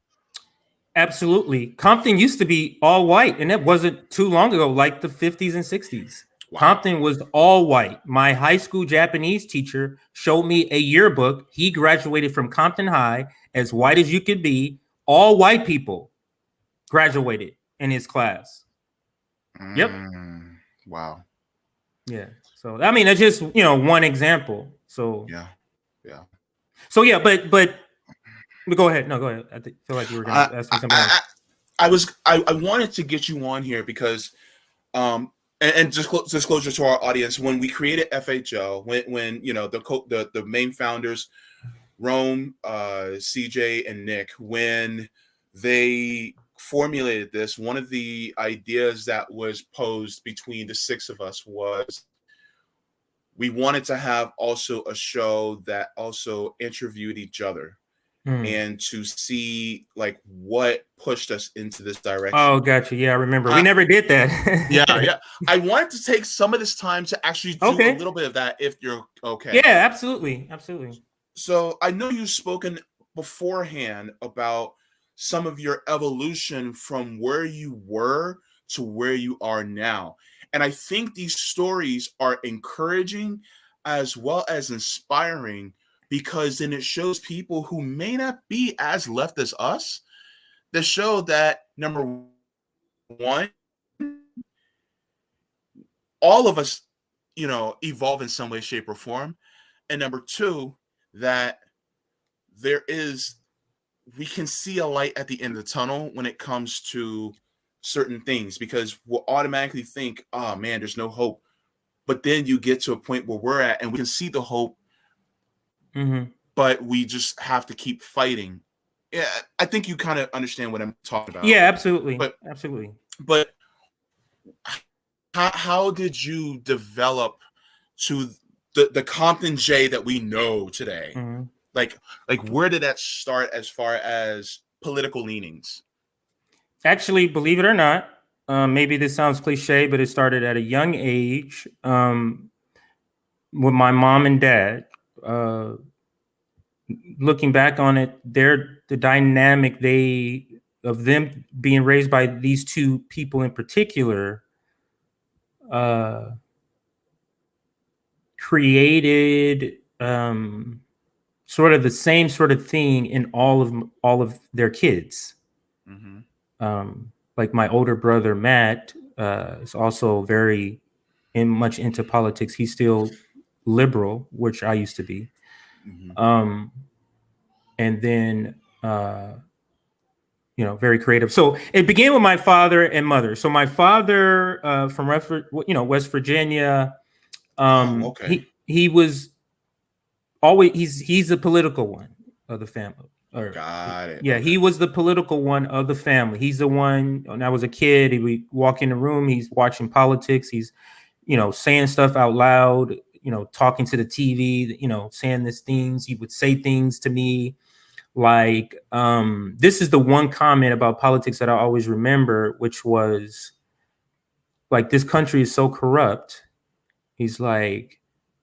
Absolutely. Compton used to be all white, and it wasn't too long ago, like the 50s and 60s. Wow. Compton was all white. My high school Japanese teacher showed me a yearbook. He graduated from Compton High, as white as you could be. All white people graduated in his class. Yep. Wow. Yeah. So I mean, that's just one example. So yeah. So yeah, but go ahead. No, go ahead. I feel like you were going to ask me something else. I wanted to get you on here because and disclosure to our audience, when we created FHL, when the main founders, Rome, CJ, and Nick, when they formulated this, one of the ideas that was posed between the six of us was we wanted to have also a show that also interviewed each other and to see like what pushed us into this direction. Oh, gotcha. Yeah, I remember. We never did that. yeah. I wanted to take some of this time to actually do a little bit of that, if you're okay. Yeah, absolutely. So I know you've spoken beforehand about some of your evolution from where you were to where you are now. And I think these stories are encouraging as well as inspiring, because then it shows people who may not be as left as us, that show that, number one, all of us, evolve in some way, shape, or form. And number two, that we can see a light at the end of the tunnel when it comes to certain things, because we'll automatically think, oh man, there's no hope. But then you get to a point where we're at and we can see the hope, but we just have to keep fighting. Yeah, I think you kind of understand what I'm talking about. Yeah, absolutely. But how did you develop to the Compton Jay that we know today? Like where did that start as far as political leanings? Actually, believe it or not, maybe this sounds cliche, but it started at a young age with my mom and dad. Looking back on it, the dynamic of them being raised by these two people in particular created sort of the same sort of thing in all of their kids. Like my older brother Matt is also very much into politics. He's still liberal, which I used to be. And then very creative. So it began with my father and mother. So my father from West Virginia. He was always he's the political one of the family. Got it. Yeah, he was the political one of the family. He's the one. When I was a kid, he would walk in the room. He's watching politics. He's, saying stuff out loud. Talking to the TV. Saying these things. He would say things to me like, "This is the one comment about politics that I always remember, which was like, this country is so corrupt." He's like,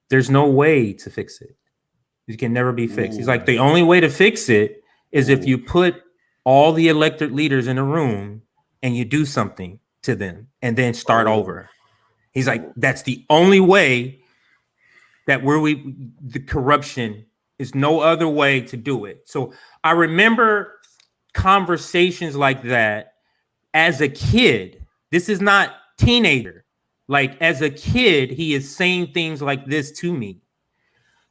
"There's no way to fix it. It can never be fixed." He's like, "The only way to fix it is if you put all the elected leaders in a room and you do something to them and then start over." He's like, "That's the only way that the corruption is no other way to do it." So I remember conversations like that as a kid. This is not teenager. Like as a kid, he is saying things like this to me.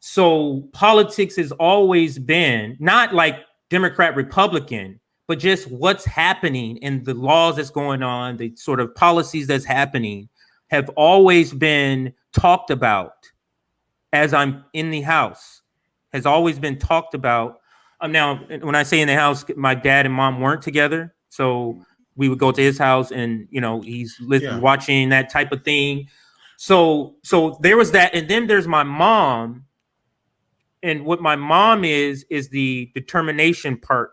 So politics has always been not like Democrat, Republican, but just what's happening and the laws that's going on, the sort of policies that's happening have always been talked about as I'm in the house, has always been talked about. Now, when I say in the house, my dad and mom weren't together. So we would go to his house, and he's watching that type of thing. So there was that, and then there's my mom, and what my mom is the determination part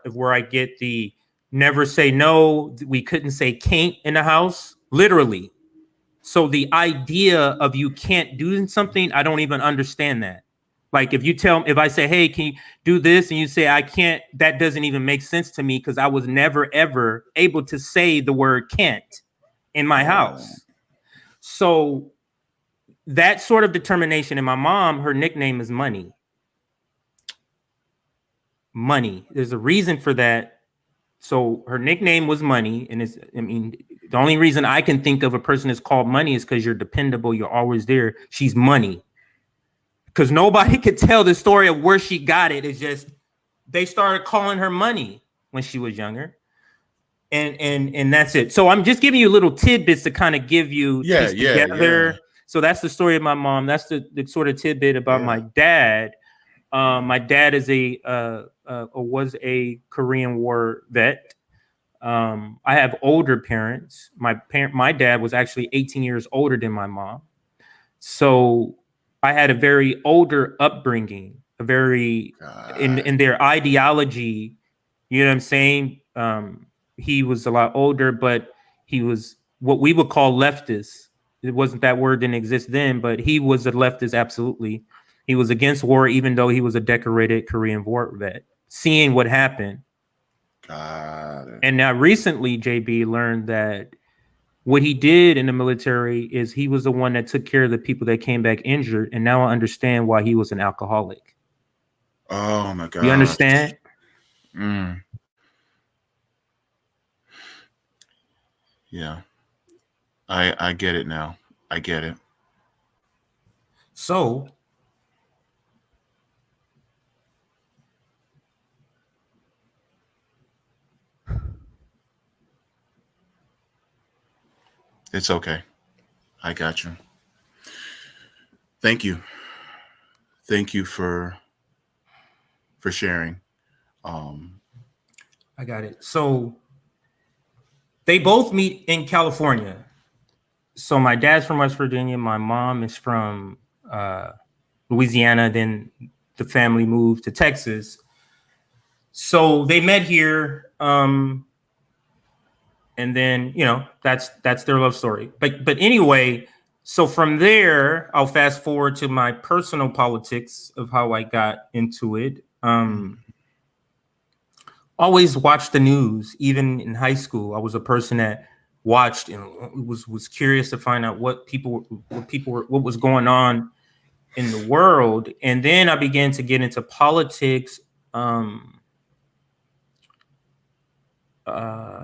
of where I get the never say no. We couldn't say can't in the house, literally. So the idea of you can't do something, I don't even understand that. Like if I say, hey, can you do this? And you say, I can't, that doesn't even make sense to me, because I was never, ever able to say the word can't in my house. So that sort of determination, and my mom, her nickname is Money. Money. There's a reason for that. So her nickname was Money. And the only reason I can think of a person that's called Money is because you're dependable. You're always there. She's Money. Because nobody could tell the story of where she got it. It's just they started calling her Money when she was younger, and that's it. So I'm just giving you little tidbits to kind of give you together. Yeah. So that's the story of my mom. That's the sort of tidbit about my dad. My dad is was a Korean War vet. I have older parents. My dad was actually 18 years older than my mom. So I had a very older upbringing, a very in their ideology. You know what I'm saying? He was a lot older, but he was what we would call leftist. It wasn't, that word didn't exist then, but he was a leftist. Absolutely. He was against war, even though he was a decorated Korean War vet, seeing what happened. Got it. And now recently, JB learned that what he did in the military is he was the one that took care of the people that came back injured. And now I understand why he was an alcoholic. Oh my God. You understand? Yeah. I get it now. I get it. So it's okay. I got you. Thank you. Thank you for sharing. I got it. So they both meet in California. So my dad's from West Virginia. My mom is from Louisiana. Then the family moved to Texas. So they met here. And then, that's their love story. But anyway, so from there, I'll fast forward to my personal politics of how I got into it. Always watched the news, even in high school. I was a person that watched and was curious to find out what was going on in the world. And then I began to get into politics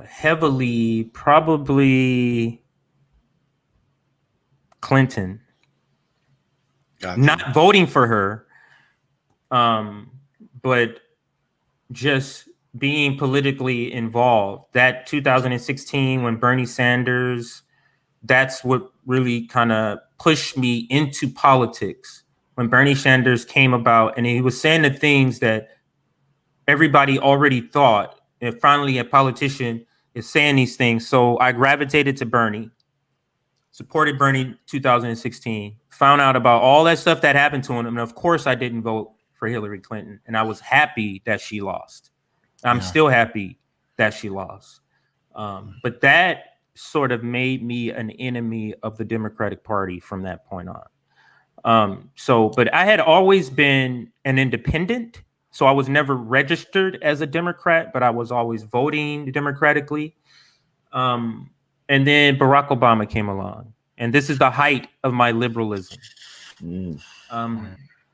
heavily, probably Clinton. Gotcha. Not voting for her, but just being politically involved. That 2016 when Bernie Sanders, that's what really kind of pushed me into politics. When Bernie Sanders came about and he was saying the things that everybody already thought, and finally a politician is saying these things. So I gravitated to Bernie, supported Bernie 2016, found out about all that stuff that happened to him. And of course I didn't vote for Hillary Clinton. And I was happy that she lost. I'm still happy that she lost. But that sort of made me an enemy of the Democratic Party from that point on. But I had always been an independent. So I was never registered as a Democrat, but I was always voting democratically. And then Barack Obama came along. And this is the height of my liberalism.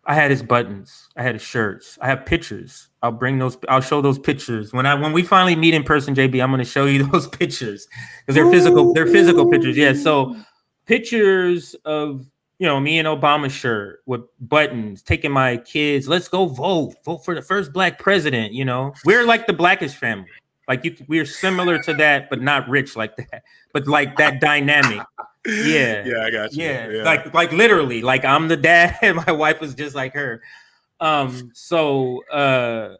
I had his buttons. I had his shirts. I have pictures. I'll show those pictures. When we finally meet in person, JB, I'm going to show you those pictures because they're physical. They're physical pictures. Yeah. So pictures of, me in Obama's shirt with buttons, taking my kids. Let's go vote for the first black president. We're like the Blackish family. Like we're similar to that, but not rich like that. But like that dynamic. Yeah. Yeah, I got you. Yeah. Like literally, like I'm the dad and my wife was just like her. So yeah,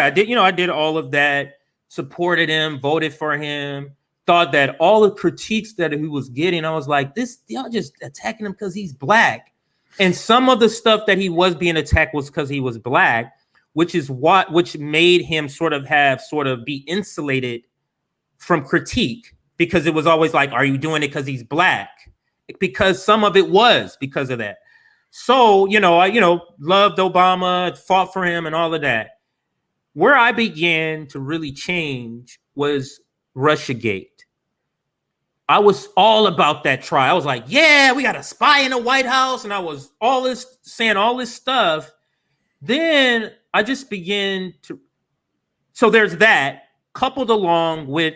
I did all of that. supported him, voted for him, thought that all the critiques that he was getting, I was like, y'all just attacking him because he's black. And some of the stuff that he was being attacked was because he was black, which made him sort of be insulated from critique, because it was always like, are you doing it because he's black? Because some of it was because of that. So, I loved Obama, fought for him and all of that. Where I began to really change was Russiagate. I was all about that trial. I was like, yeah, we got a spy in the White House. And I was saying all this stuff. Then I just began to, so there's that coupled along with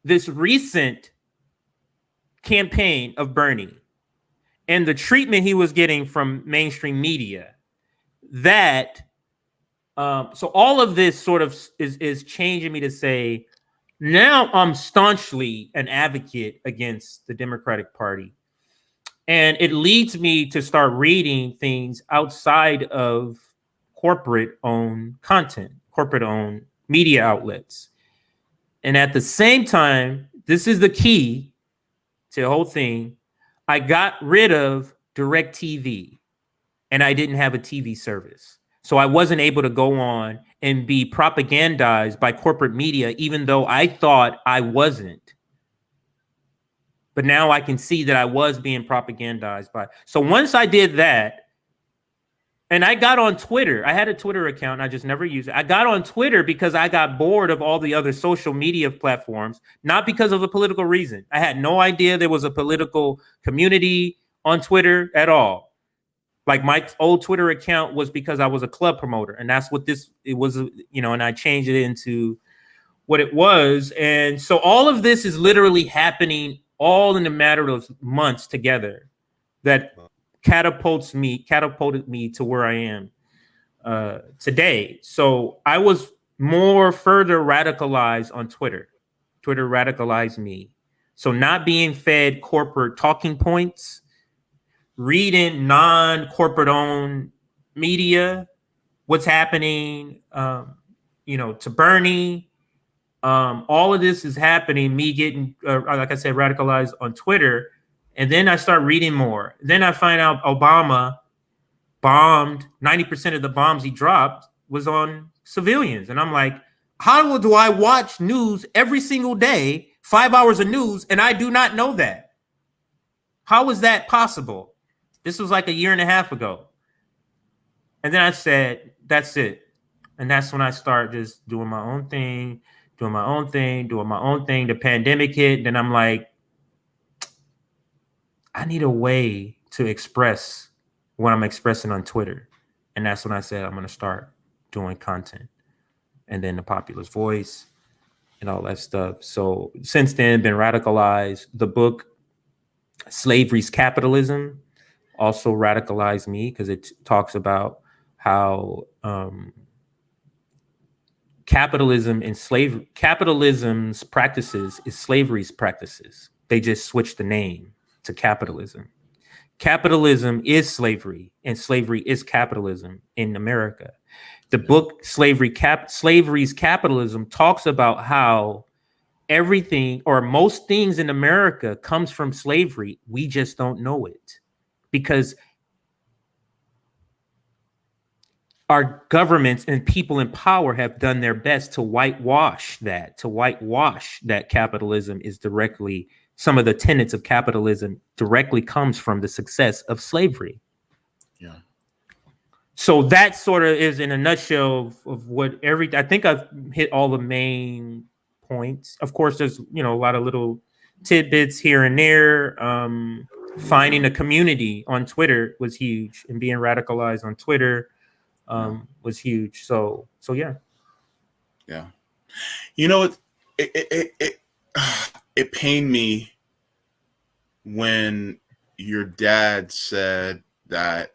this recent campaign of Bernie and the treatment he was getting from mainstream media. So all of this sort of is changing me to say, now I'm staunchly an advocate against the Democratic Party. And it leads me to start reading things outside of corporate-owned content, corporate-owned media outlets. And at the same time, this is the key to the whole thing, I got rid of DirecTV, and I didn't have a TV service. So I wasn't able to go on and be propagandized by corporate media, even though I thought I wasn't. But now I can see that I was being propagandized by. So once I did that, and I got on Twitter, I had a Twitter account, and I just never used it. I got on Twitter because I got bored of all the other social media platforms, not because of a political reason. I had no idea there was a political community on Twitter at all. Like my old Twitter account was because I was a club promoter, and that's what it was, and I changed it into what it was. And so all of this is literally happening all in a matter of months together that catapulted me to where I am today. So I was more further radicalized on Twitter. Twitter radicalized me. So not being fed corporate talking points, reading non-corporate owned media, what's happening, to Bernie, all of this is happening, me getting, like I said, radicalized on Twitter. And then I start reading more. Then I find out Obama bombed, 90% of the bombs he dropped was on civilians. And I'm like, how do I watch news every single day, 5 hours of news, and I do not know that? How is that possible? This was like a year and a half ago. And then I said, that's it. And that's when I started just doing my own thing. The pandemic hit. Then I'm like, I need a way to express what I'm expressing on Twitter. And that's when I said, I'm going to start doing content. And then the populist voice and all that stuff. So since then, been radicalized. The book, Slavery's Capitalism, also radicalized me because it talks about how capitalism's practices is slavery's practices. They just switched the name to capitalism. Capitalism is slavery, and slavery is capitalism in America. The book Slavery's Capitalism talks about how everything or most things in America comes from slavery. We just don't know it because our governments and people in power have done their best to whitewash that capitalism is directly, some of the tenets of capitalism directly comes from the success of slavery. Yeah. So that sort of is in a nutshell of what I think I've hit all the main points. Of course, there's, a lot of little tidbits here and there. Finding a community on Twitter was huge, and being radicalized on Twitter was huge. So yeah. It pained me when your dad said that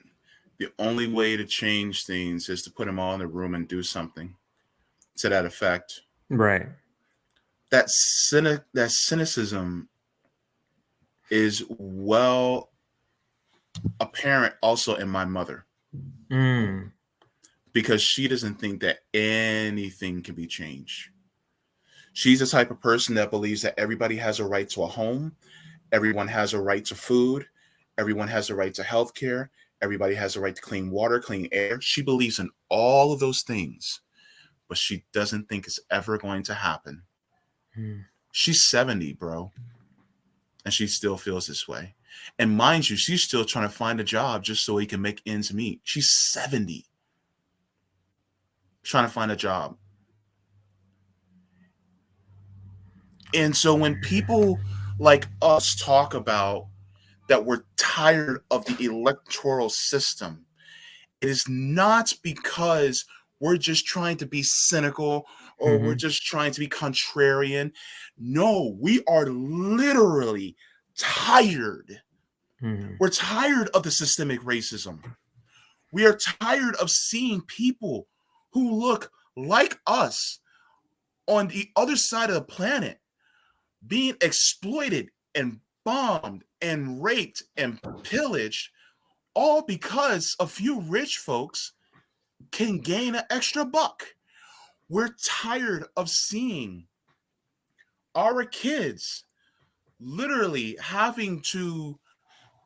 the only way to change things is to put them all in a room and do something to that effect. Right. That cynicism is well apparent also in my mother. Because she doesn't think that anything can be changed. She's the type of person that believes that everybody has a right to a home, everyone has a right to food, everyone has a right to health care, everybody has a right to clean water, clean air. She believes in all of those things, but she doesn't think it's ever going to happen. She's 70, bro, and she still feels this way. And mind you, she's still trying to find a job just so he can make ends meet. She's 70, trying to find a job. And so when people like us talk about that we're tired of the electoral system, it is not because we're just trying to be cynical or we're just trying to be contrarian. No, we are literally tired. We're tired of the systemic racism. We are tired of seeing people who look like us on the other side of the planet being exploited and bombed and raped and pillaged, all because a few rich folks can gain an extra buck. We're tired of seeing our kids literally having to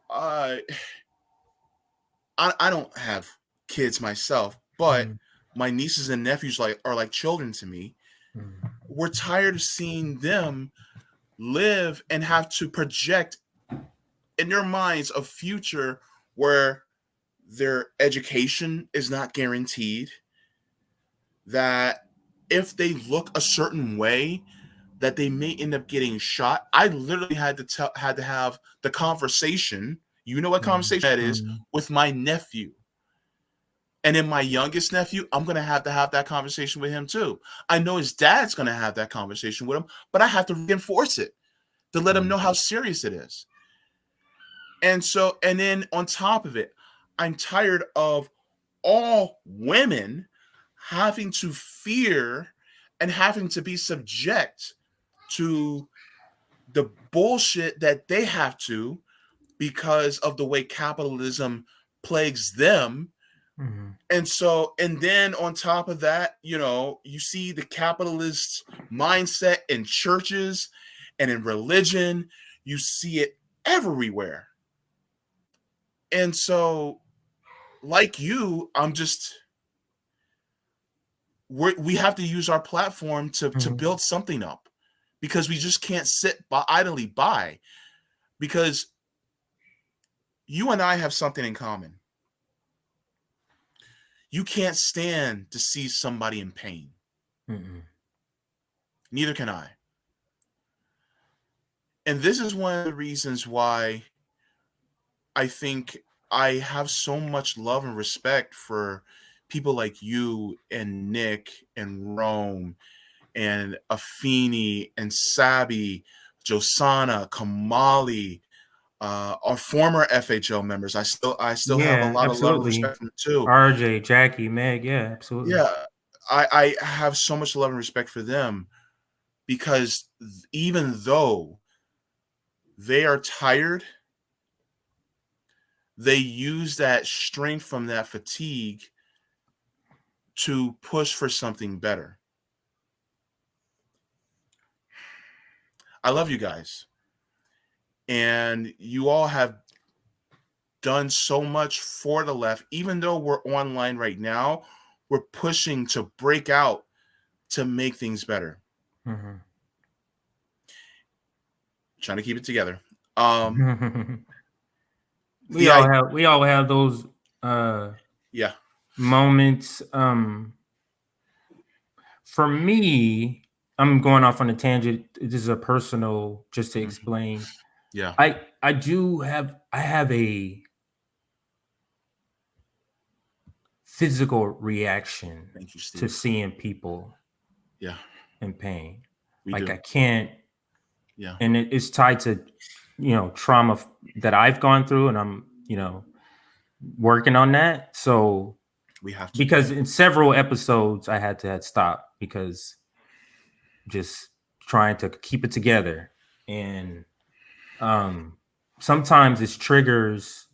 I don't have kids myself, but my nieces and nephews are like children to me. We're tired of seeing them live and have to project in their minds a future where their education is not guaranteed, that if they look a certain way that they may end up getting shot. I literally had to have the conversation, you know what conversation that is, with my nephew. And then my youngest nephew, I'm going to have that conversation with him too. I know his dad's going to have that conversation with him, but I have to reinforce it to let him know how serious it is. And so, and then on top of it, I'm tired of all women having to fear and having to be subject to the bullshit that they have to because of the way capitalism plagues them. And so, and then on top of that, you know, you see the capitalist mindset in churches and in religion. You see it everywhere. And so, like you, I'm just, we have to use our platform to build something up, because we just can't sit idly by, because you and I have something in common. You can't stand to see somebody in pain. Neither can I. And this is one of the reasons why I think I have so much love and respect for people like you and Nick and Rome and Afeni and Sabi, Josana, Kamali, our former FHL members. I still have a lot of love and respect for them too. RJ, Jackie, Meg, yeah, absolutely. Yeah, I have so much love and respect for them, because even though they are tired, they use that strength from that fatigue to push for something better. I love you guys. And you all have done so much for the left. Even though we're online right now, we're pushing to break out to make things better. Trying to keep it together. We all have those moments. For me, I'm going off on a tangent. This is a personal, just to explain. Yeah. I have a physical reaction to seeing people in pain. I can't. Yeah. And it's tied to, you know, trauma that I've gone through, and I'm, you know, working on that. So we have to, because in several episodes I had to stop, because just trying to keep it together. And sometimes it's triggers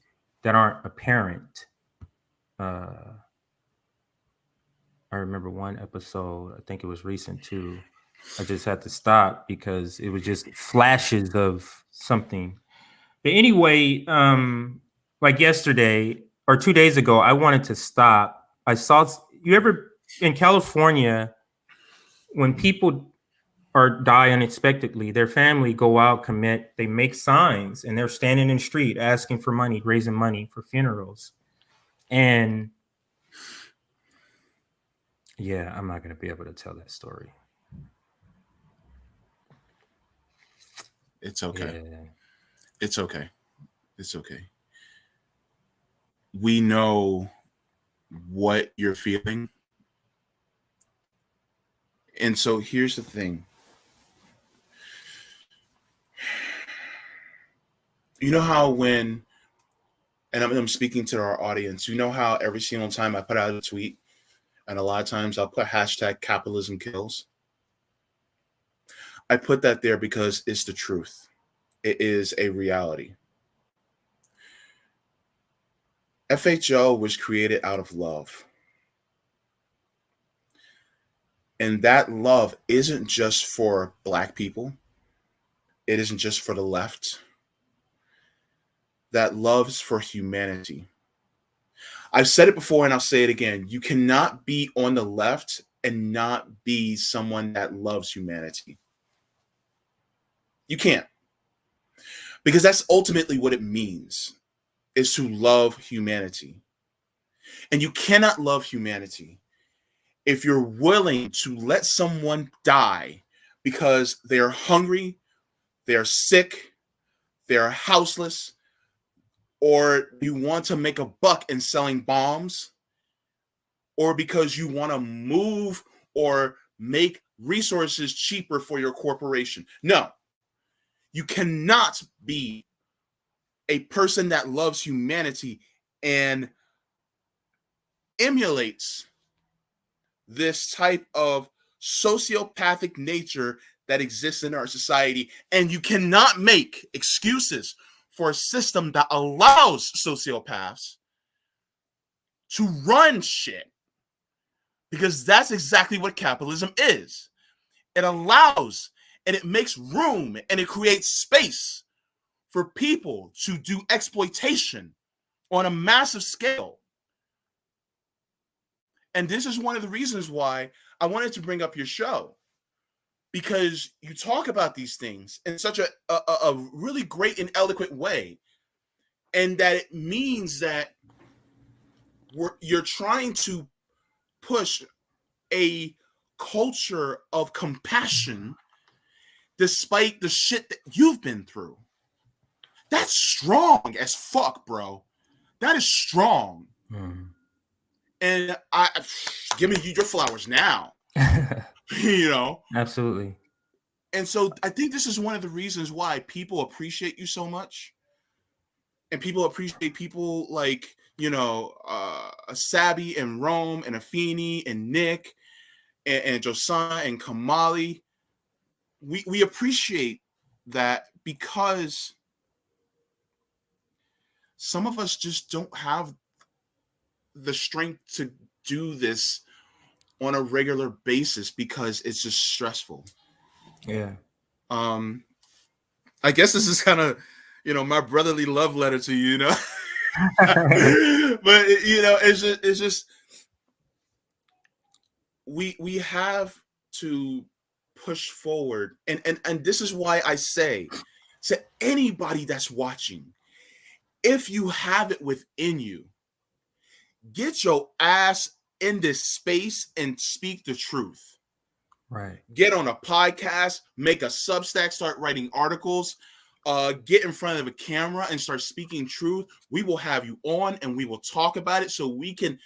that aren't apparent. I remember one episode, I think it was recent too, I just had to stop because it was just flashes of something. But anyway, like yesterday or 2 days ago, I wanted to stop. I saw, you ever in California, when people die unexpectedly, their family go out, they make signs, and they're standing in the street asking for money, raising money for funerals. And yeah, I'm not going to be able to tell that story. It's okay. Yeah. It's okay. It's okay. We know what you're feeling. And so here's the thing. You know how when, and I'm speaking to our audience, you know how every single time I put out a tweet, and a lot of times I'll put hashtag capitalism kills. I put that there because it's the truth. It is a reality. FHO was created out of love. And that love isn't just for Black people. It isn't just for the left. That love's for humanity. I've said it before and I'll say it again. You cannot be on the left and not be someone that loves humanity. You can't. Because that's ultimately what it means, is to love humanity. And you cannot love humanity if you're willing to let someone die because they're hungry, they're sick, they're houseless, or you want to make a buck in selling bombs, or because you want to move or make resources cheaper for your corporation. No, you cannot be a person that loves humanity and emulates this type of sociopathic nature that exists in our society. And you cannot make excuses for a system that allows sociopaths to run shit, because that's exactly what capitalism is. It allows and it makes room and it creates space for people to do exploitation on a massive scale. And this is one of the reasons why I wanted to bring up your show, because you talk about these things in such a really great and eloquent way. And that it means that you're trying to push a culture of compassion despite the shit that you've been through. That's strong as fuck, bro. That is strong. And I give me your flowers now. You know? Absolutely. And so I think this is one of the reasons why people appreciate you so much. And people appreciate people like, you know, Sabi and Rome and Afeni and Nick and Josiah and Kamali. We appreciate that because some of us just don't have the strength to do this on a regular basis because it's just stressful. Yeah. I guess this is kind of, you know, my brotherly love letter to you, you know. But you know, it's just we have to push forward, and this is why I say to anybody that's watching, if you have it within you, get your ass in this space and speak the truth. Right. Get on a podcast, make a Substack, start writing articles, get in front of a camera and start speaking truth. We will have you on and we will talk about it so we can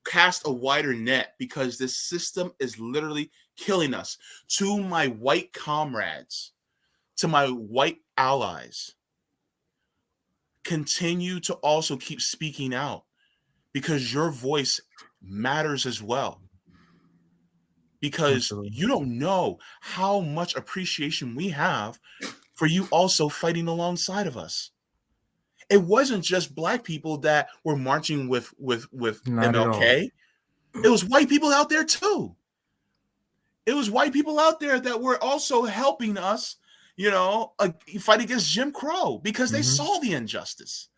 cast a wider net, because this system is literally killing us. To my white comrades, to my white allies, continue to also keep speaking out, because your voice matters as well. Because Absolutely. you don't know how much appreciation we have for you also fighting alongside of us. It wasn't just Black people that were marching with Not MLK. It was white people out there too. it was white people out there that were also helping us, fight against Jim Crow because they saw the injustice.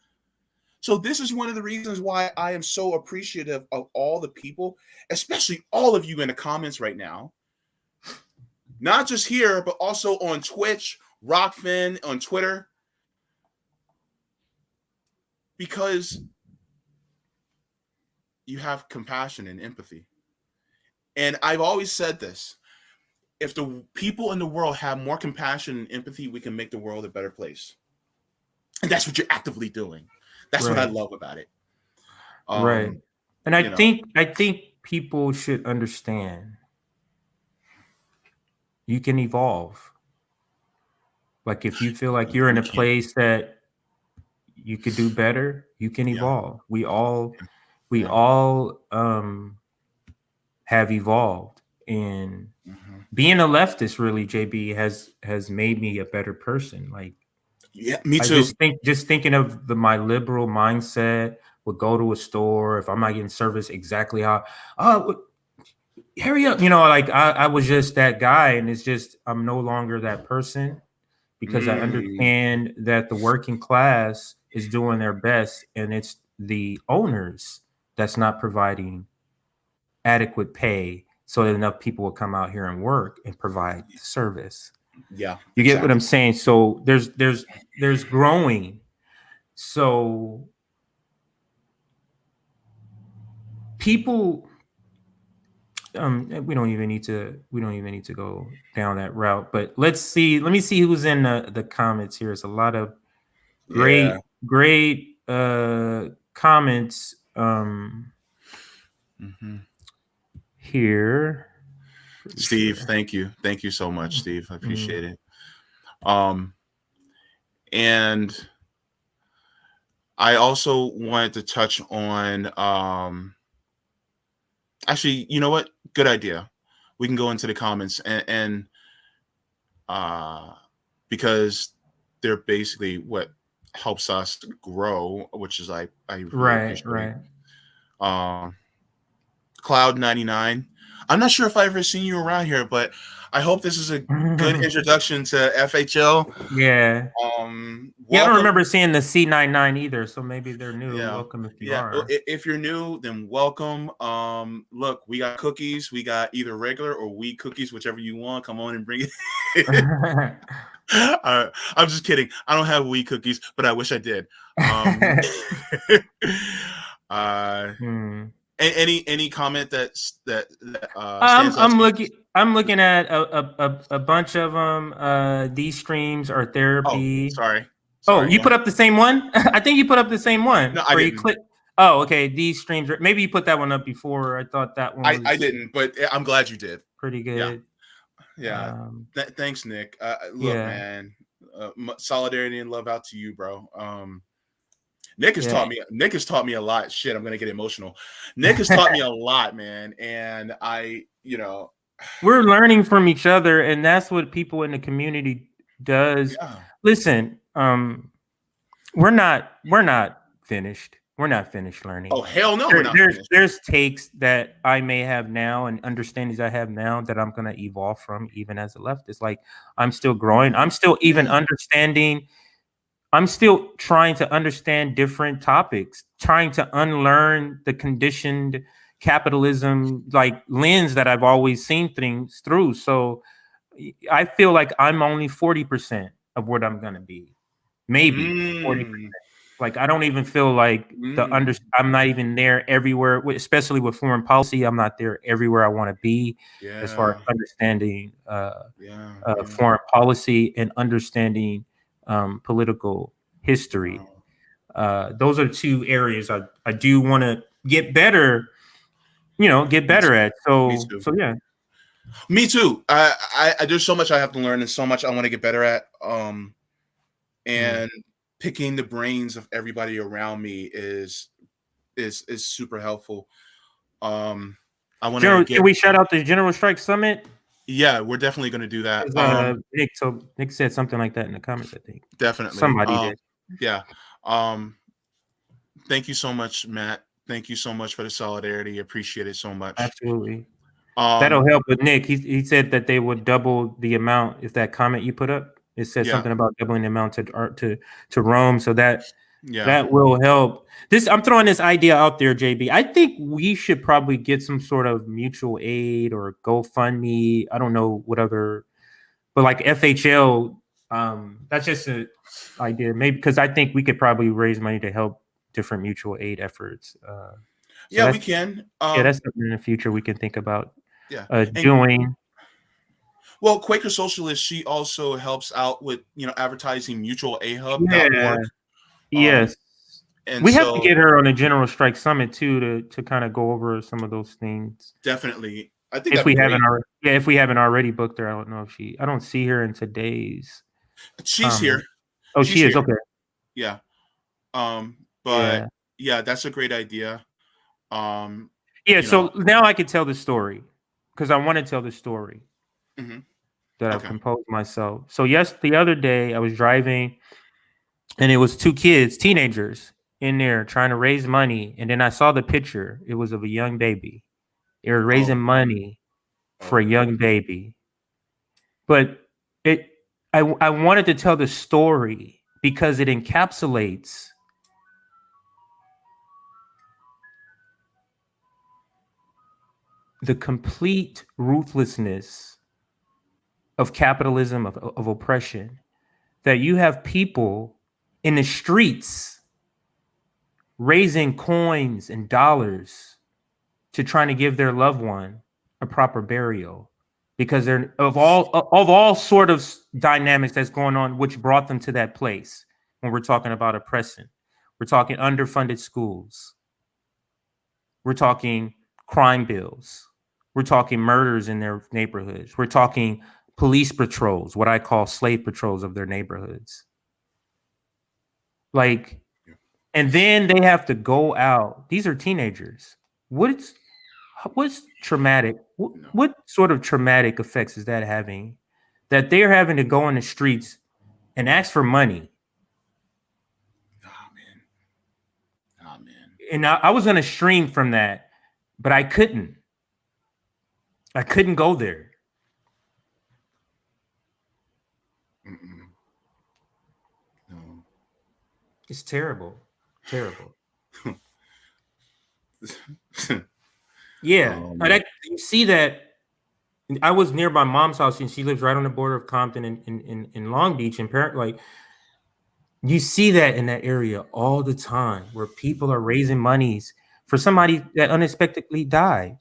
So this is one of the reasons why I am so appreciative of all the people, especially all of you in the comments right now, not just here, but also on Twitch, Rockfin, on Twitter, because you have compassion and empathy. And I've always said this, if the people in the world have more compassion and empathy, we can make the world a better place. And that's what you're actively doing. That's what I love about it. Right. And I think people should understand you can evolve. Like if you feel like you're in a place that you could do better, you can evolve. We all have evolved, and being a leftist really, JB, has made me a better person. Like, yeah, me too. Just thinking of my liberal mindset, would go to a store if I'm not getting service exactly how, hurry up, like I was just that guy, and it's just I'm no longer that person because I understand that the working class is doing their best, and it's the owners that's not providing adequate pay so that enough people will come out here and work and provide service. Yeah, you get what I'm saying? So there's growing. So people, we don't even need to go down that route. But let me see who's in the comments here. It's a lot of great comments here. Steve, thank you so much, Steve. I appreciate it. And I also wanted to touch on actually, you know what? Good idea. We can go into the comments and because they're basically what helps us grow, which is I really appreciate. Cloud 99. I'm not sure if I've ever seen you around here, but I hope this is a good introduction to FHL. Yeah. I don't remember seeing the C99 either, so maybe they're new. Yeah. Welcome if you are. If you're new, then welcome. Look, we got cookies. We got either regular or wheat cookies, whichever you want. Come on and bring it. I'm just kidding. I don't have wheat cookies, but I wish I did. Any comment I'm looking at a bunch of them. These streams are therapy. Oh, sorry. You put up the same one? I think you put up the same one. No, I didn't. Okay. These streams. Maybe you put that one up before. I thought that one. I didn't, but I'm glad you did. Pretty good. Yeah. Thanks, Nick. Look, man. Solidarity and love out to you, bro. Nick has taught me a lot. Shit, I'm gonna get emotional. Nick has taught me a lot, man, and we're learning from each other, and that's what people in the community does. Yeah. Listen, we're not finished. We're not finished learning. Oh hell no, there's takes that I may have now and understandings I have now that I'm gonna evolve from, even as a leftist. Like I'm still growing. I'm still even understanding. I'm still trying to understand different topics, trying to unlearn the conditioned capitalism like lens that I've always seen things through. So I feel like I'm only 40% of what I'm gonna be, maybe 40%. Like I don't even feel like I'm not even there everywhere, especially with foreign policy. I'm not there everywhere I want to be as far as understanding foreign policy and understanding political history. Those are two areas I do want to get better, at. So yeah. Me too. I there's so much I have to learn and so much I want to get better at. And picking the brains of everybody around me is super helpful. I want to can we shout out the General Strike Summit? Yeah, we're definitely going to do that. Nick said something like that in the comments, I think. Definitely. Somebody did. Yeah. Thank you so much, Matt. Thank you so much for the solidarity. Appreciate it so much. Absolutely. That'll help with Nick. He said that they would double the amount if that comment you put up. It said something about doubling the amount to Rome. So that will help. I'm throwing this idea out there, JB. I think we should probably get some sort of mutual aid or GoFundMe. I don't know what other, but like FHL. That's just an idea. Maybe because I think we could probably raise money to help different mutual aid efforts. So we can. That's something in the future we can think about. Doing. Well, Quaker Socialist, she also helps out with advertising mutualaidhub.org. Yes. And we have to get her on a General Strike Summit too to kind of go over some of those things. Definitely. I think if we haven't already booked her. I don't know if I don't see her in today's. She's here. Oh, she is. Okay. Yeah. But that's a great idea. So now I can tell the story because I want to tell the story that I've composed myself. So the other day I was driving and it was two kids, teenagers in there trying to raise money. And then I saw the picture. It was of a young baby. They were raising money for a young baby. But I wanted to tell the story because it encapsulates the complete ruthlessness of capitalism, of oppression, that you have people in the streets raising coins and dollars to trying to give their loved one a proper burial because they're of all sort of dynamics that's going on, which brought them to that place. When we're talking about oppression, we're talking underfunded schools. We're talking crime bills. We're talking murders in their neighborhoods. We're talking police patrols, what I call slave patrols of their neighborhoods. And then they have to go out. These are teenagers. What's traumatic? What sort of traumatic effects is that having? That they're having to go in the streets and ask for money. Oh man. And I was going to stream from that, but I couldn't. I couldn't go there. No. It's terrible. Terrible. You see that. I was near my mom's house and she lives right on the border of Compton in Long Beach and you see that in that area all the time where people are raising monies for somebody that unexpectedly died.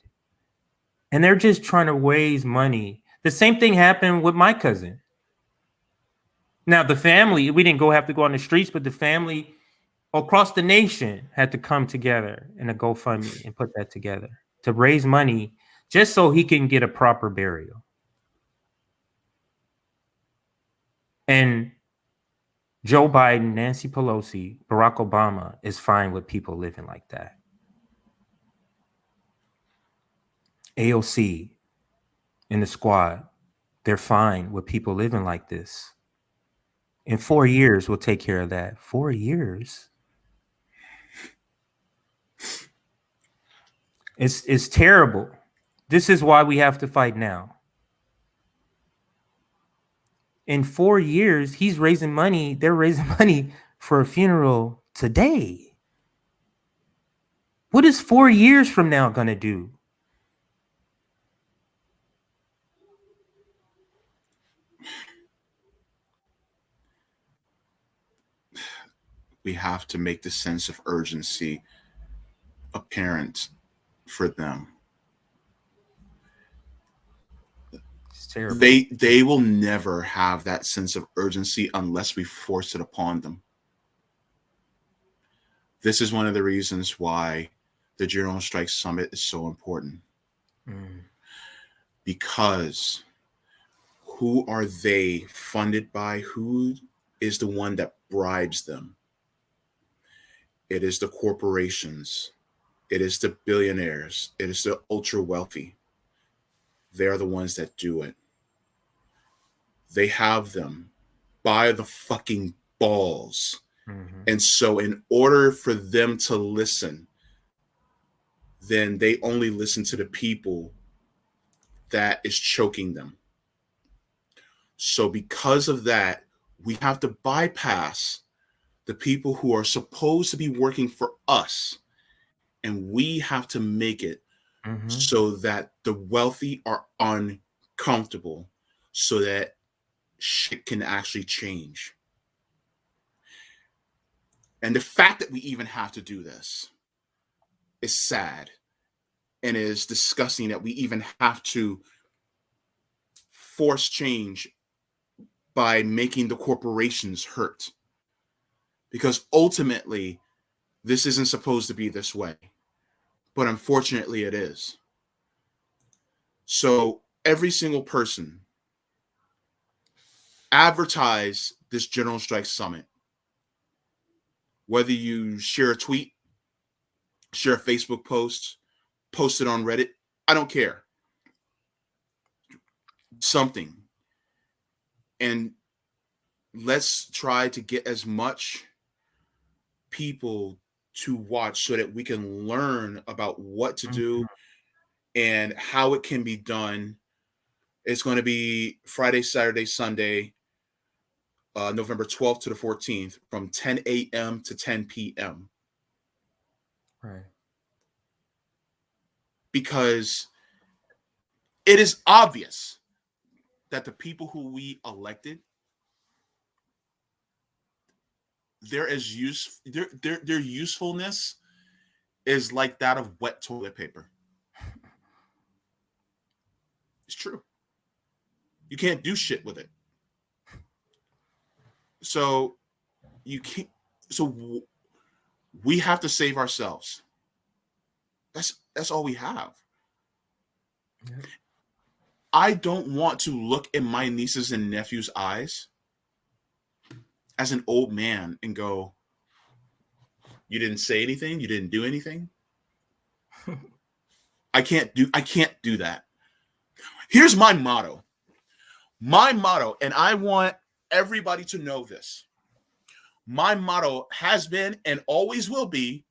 And they're just trying to raise money. The same thing happened with my cousin. Now, the family, we didn't have to go on the streets, but the family across the nation had to come together in a GoFundMe and put that together to raise money just so he can get a proper burial. And Joe Biden, Nancy Pelosi, Barack Obama is fine with people living like that. AOC in the squad, they're fine with people living like this. In 4 years, we'll take care of that. 4 years? It's terrible. This is why we have to fight now. In 4 years, he's raising money. They're raising money for a funeral today. What is 4 years from now going to do? We have to make the sense of urgency apparent for them. It's terrible. They will never have that sense of urgency unless we force it upon them. This is one of the reasons why the General Strike Summit is so important. Because who are they funded by? Who is the one that bribes them? It is the corporations. It is the billionaires. It is the ultra wealthy. They're the ones that do it. They have them by the fucking balls. And so in order for them to listen, then they only listen to the people that is choking them. So because of that, we have to bypass the people who are supposed to be working for us, and we have to make it so that the wealthy are uncomfortable, so that shit can actually change. And the fact that we even have to do this is sad, and is disgusting that we even have to force change by making the corporations hurt. Because ultimately, this isn't supposed to be this way. But unfortunately, it is. So every single person, advertise this General Strike Summit. Whether you share a tweet, share a Facebook post, post it on Reddit, I don't care. Something. And let's try to get as much people to watch so that we can learn about what to do and how it can be done. It's going to be Friday, Saturday, Sunday, November 12th to the 14th from 10 a.m. to 10 p.m. Right. Because it is obvious that the people who we elected, their usefulness is like that of wet toilet paper. It's true. You can't do shit with it. So you can't. So we have to save ourselves. That's all we have. Yeah. I don't want to look in my nieces and nephews' eyes as an old man and go, "You didn't say anything. You didn't do anything." I can't do that. Here's my motto. My motto, and I want everybody to know this. My motto has been and always will be,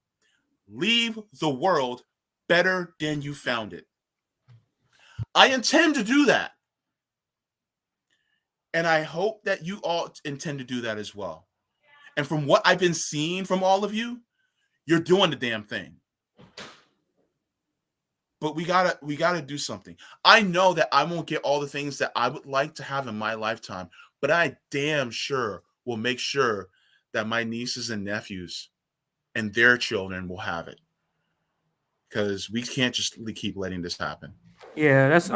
leave the world better than you found it. I intend to do that. And I hope that you all intend to do that as well. And from what I've been seeing from all of you, you're doing the damn thing. But we gotta do something. I know that I won't get all the things that I would like to have in my lifetime, but I damn sure will make sure that my nieces and nephews and their children will have it. Because we can't just keep letting this happen. Yeah, that's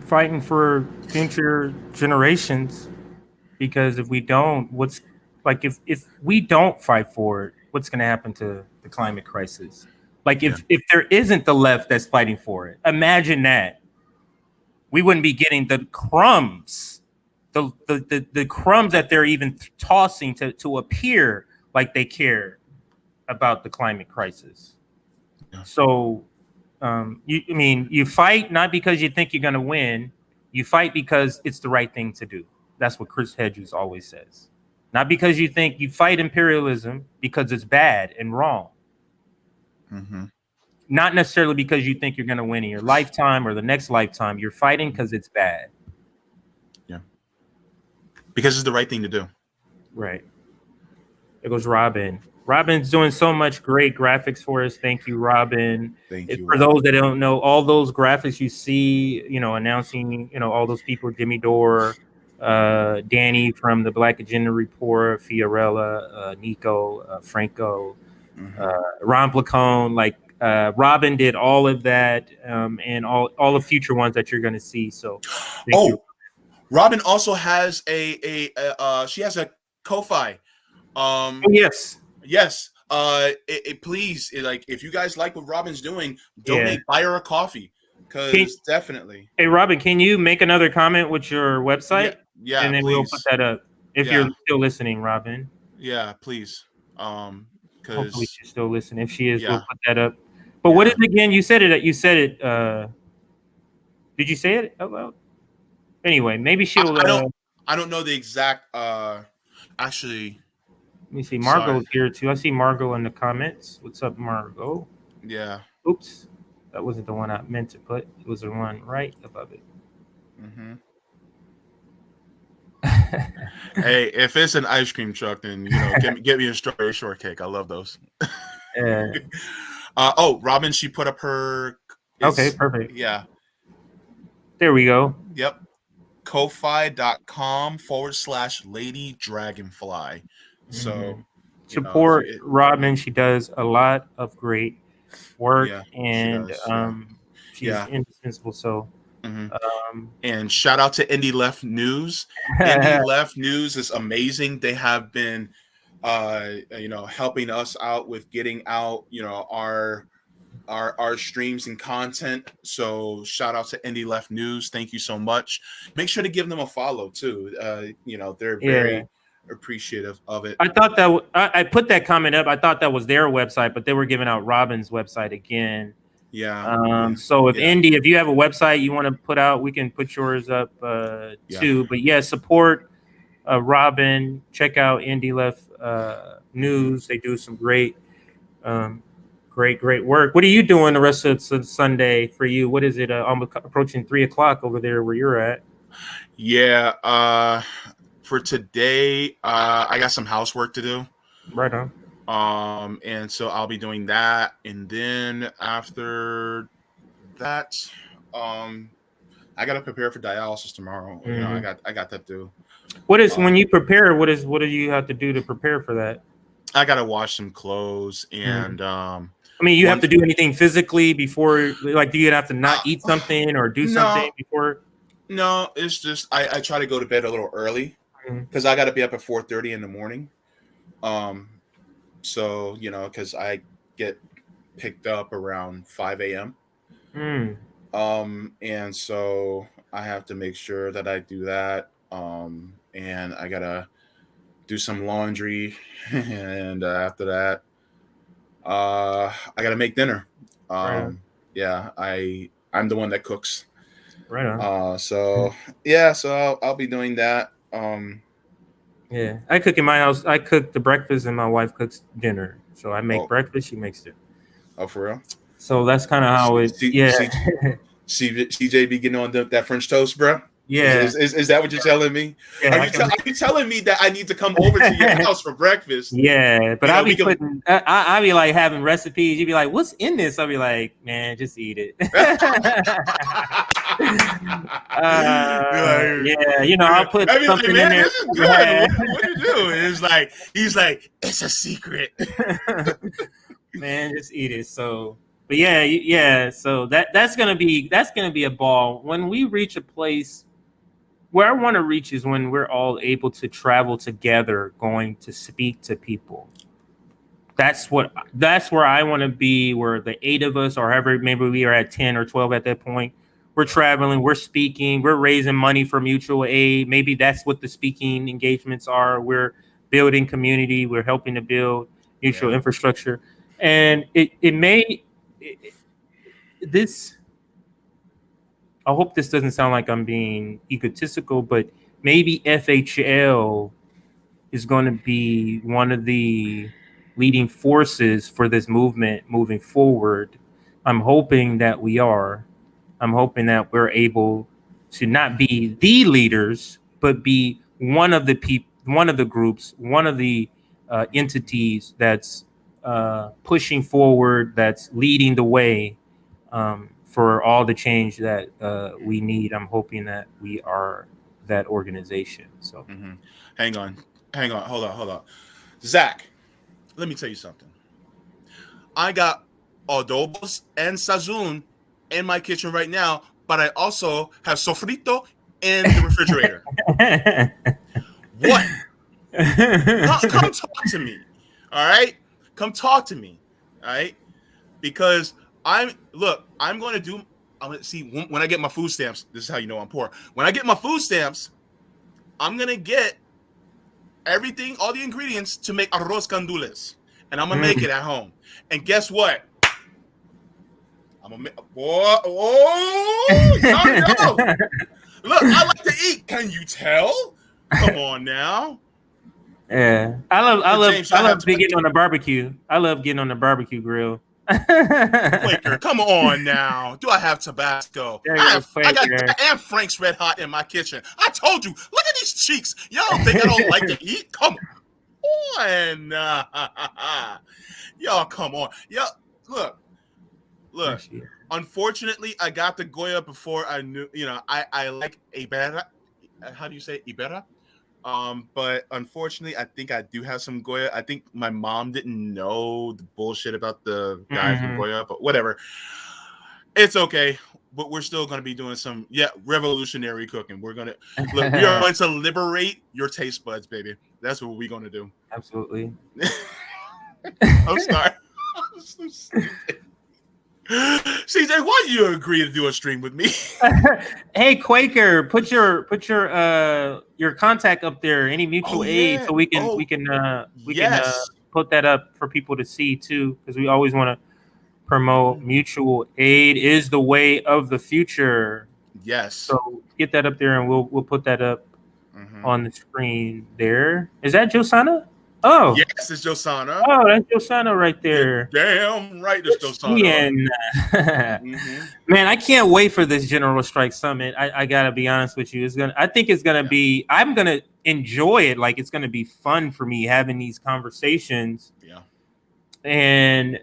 fighting for future generations. Because if we don't, if we don't fight for it, what's going to happen to the climate crisis? Like if there isn't the left that's fighting for it, imagine that. We wouldn't be getting the crumbs, the crumbs that they're even tossing to appear like they care about the climate crisis. Yeah. So, you fight not because you think you're going to win. You fight because it's the right thing to do. That's what Chris Hedges always says. Not because you think you fight imperialism because it's bad and wrong. Mm-hmm. Not necessarily because you think you're going to win in your lifetime or the next lifetime. You're fighting because it's bad. Yeah. Because it's the right thing to do. Right. There goes Robin. Robin's doing so much great graphics for us. Thank you, Robin. Thank you. For those that don't know, all those graphics you see, announcing, all those people, Jimmy Dore, Danny from the Black Agenda Report, Fiorella, Nico, Franco, Ron Placone, Robin did all of that, and all the future ones that you're going to see. So, thank you. Robin also has she has a Ko-Fi. Yes. Please, if you guys like what Robin's doing, donate, buy her a coffee, because definitely. Hey, Robin, can you make another comment with your website? Yeah, and then please. We'll put that up if you're still listening, Robin. Yeah, please. Hopefully she's still listening. If she is, we'll put that up. But what is it again? You said it. Did you say it out loud? Anyway, maybe she'll. I don't know the exact. Actually. Let me see. Margot's here too. I see Margot in the comments. What's up, Margot? Yeah. Oops. That wasn't the one I meant to put. It was the one right above it. Mm-hmm. Hey, if it's an ice cream truck, then get me a strawberry shortcake. I love those. Yeah. Robin, she put up her. Okay, perfect. Yeah. There we go. Yep. Ko-fi.com/Lady Dragonfly. So support Robin. She does a lot of great work, and she's indispensable. So. And shout out to Indie Left News. Indie Left News is amazing. They have been helping us out with getting out our streams and content. So shout out to Indie Left News. Thank you so much. Make sure to give them a follow too. They're very appreciative of it. I thought that I put that comment up. I thought that was their website, but they were giving out Robin's website again. So if Indy, if you have a website you want to put out, we can put yours up too. But support Robin. Check out Indie Left News. They do some great work. What are you doing the rest of Sunday for you? What is it? Almost approaching 3:00 over there where you're at. For today, I got some housework to do. Right on. And so I'll be doing that, and then after that, I gotta prepare for dialysis tomorrow. I got that too. What is when you prepare? What do you have to do to prepare for that? I gotta wash some clothes, and you have to do anything physically before? Like, do you have to not eat something or do something before? No, it's just I try to go to bed a little early because I gotta be up at 4:30 in the morning. So, because I get picked up around 5 a.m. And so I have to make sure that I do that. And I gotta do some laundry, and after that, I gotta make dinner. I'm the one that cooks. Right on. So I'll be doing that. I cook in my house. I cook the breakfast, and my wife cooks dinner. So I make breakfast, she makes dinner. Oh, for real? So that's kind of how it. CJ be getting on that French toast, bro. Yeah. Is that what you're telling me? Are you telling me that I need to come over to your house for breakfast? Yeah, but I'll be putting. I'll be like having recipes. You'd be like, "What's in this?" I'll be like, "Man, just eat it." I'll put something in there. This is good. What you do? He's like, it's a secret. Man, just eat it. So, but so that's gonna be a ball when we reach a place. Where I want to reach is when we're all able to travel together, going to speak to people. That's where I want to be, where the 8 of us, or however, maybe we are at 10 or 12 at that point. We're traveling, we're speaking, we're raising money for mutual aid. Maybe that's what the speaking engagements are. We're building community. We're helping to build mutual infrastructure. And I hope this doesn't sound like I'm being egotistical, but maybe FHL is going to be one of the leading forces for this movement moving forward. I'm hoping that we are. I'm hoping that we're able to not be the leaders, but be one of the groups, one of the entities that's pushing forward, that's leading the way for all the change that we need. I'm hoping that we are that organization. So hang on, hold on. Zach, let me tell you something. I got adobos and sazon in my kitchen right now, but I also have sofrito in the refrigerator. What? Come talk to me. All right? Come talk to me. All right? Because I'm going to see when I get my food stamps. This is how you know I'm poor. When I get my food stamps, I'm going to get everything, all the ingredients to make arroz gandules. And I'm going to make it at home. And guess what? I'm going to make... no. Look, I like to eat. Can you tell? Come on now. Yeah. I love getting on the barbecue. I love getting on the barbecue grill. Quaker, come on now. Do I have Tabasco? I got Frank's Red Hot in my kitchen. I told you. Look at these cheeks. Y'all don't think I don't like to eat? Come on. Y'all, come on. Y'all, look. Unfortunately, I got the Goya before I knew. I like Ibera. How do you say Ibera? But unfortunately, I think I do have some Goya. I think my mom didn't know the bullshit about the guy from Goya, but whatever. It's okay. But we're still going to be doing some revolutionary cooking. We are going to liberate your taste buds, baby. That's what we're going to do. Absolutely. I'm sorry. I'm so stupid. CJ, why do you agree to do a stream with me? Hey, Quaker, put your contact up there. Any mutual aid, so we can put that up for people to see too, because we always want to promote mutual aid is the way of the future. Yes. So get that up there, and we'll put that up on the screen there. Is that Josana? Oh, yes, it's Josana. Oh, that's Josana right there. Damn right, it's Josana. Man, I can't wait for this General Strike Summit. I gotta be honest with you. I think it's gonna be. I'm gonna enjoy it. Like, it's gonna be fun for me having these conversations. Yeah. And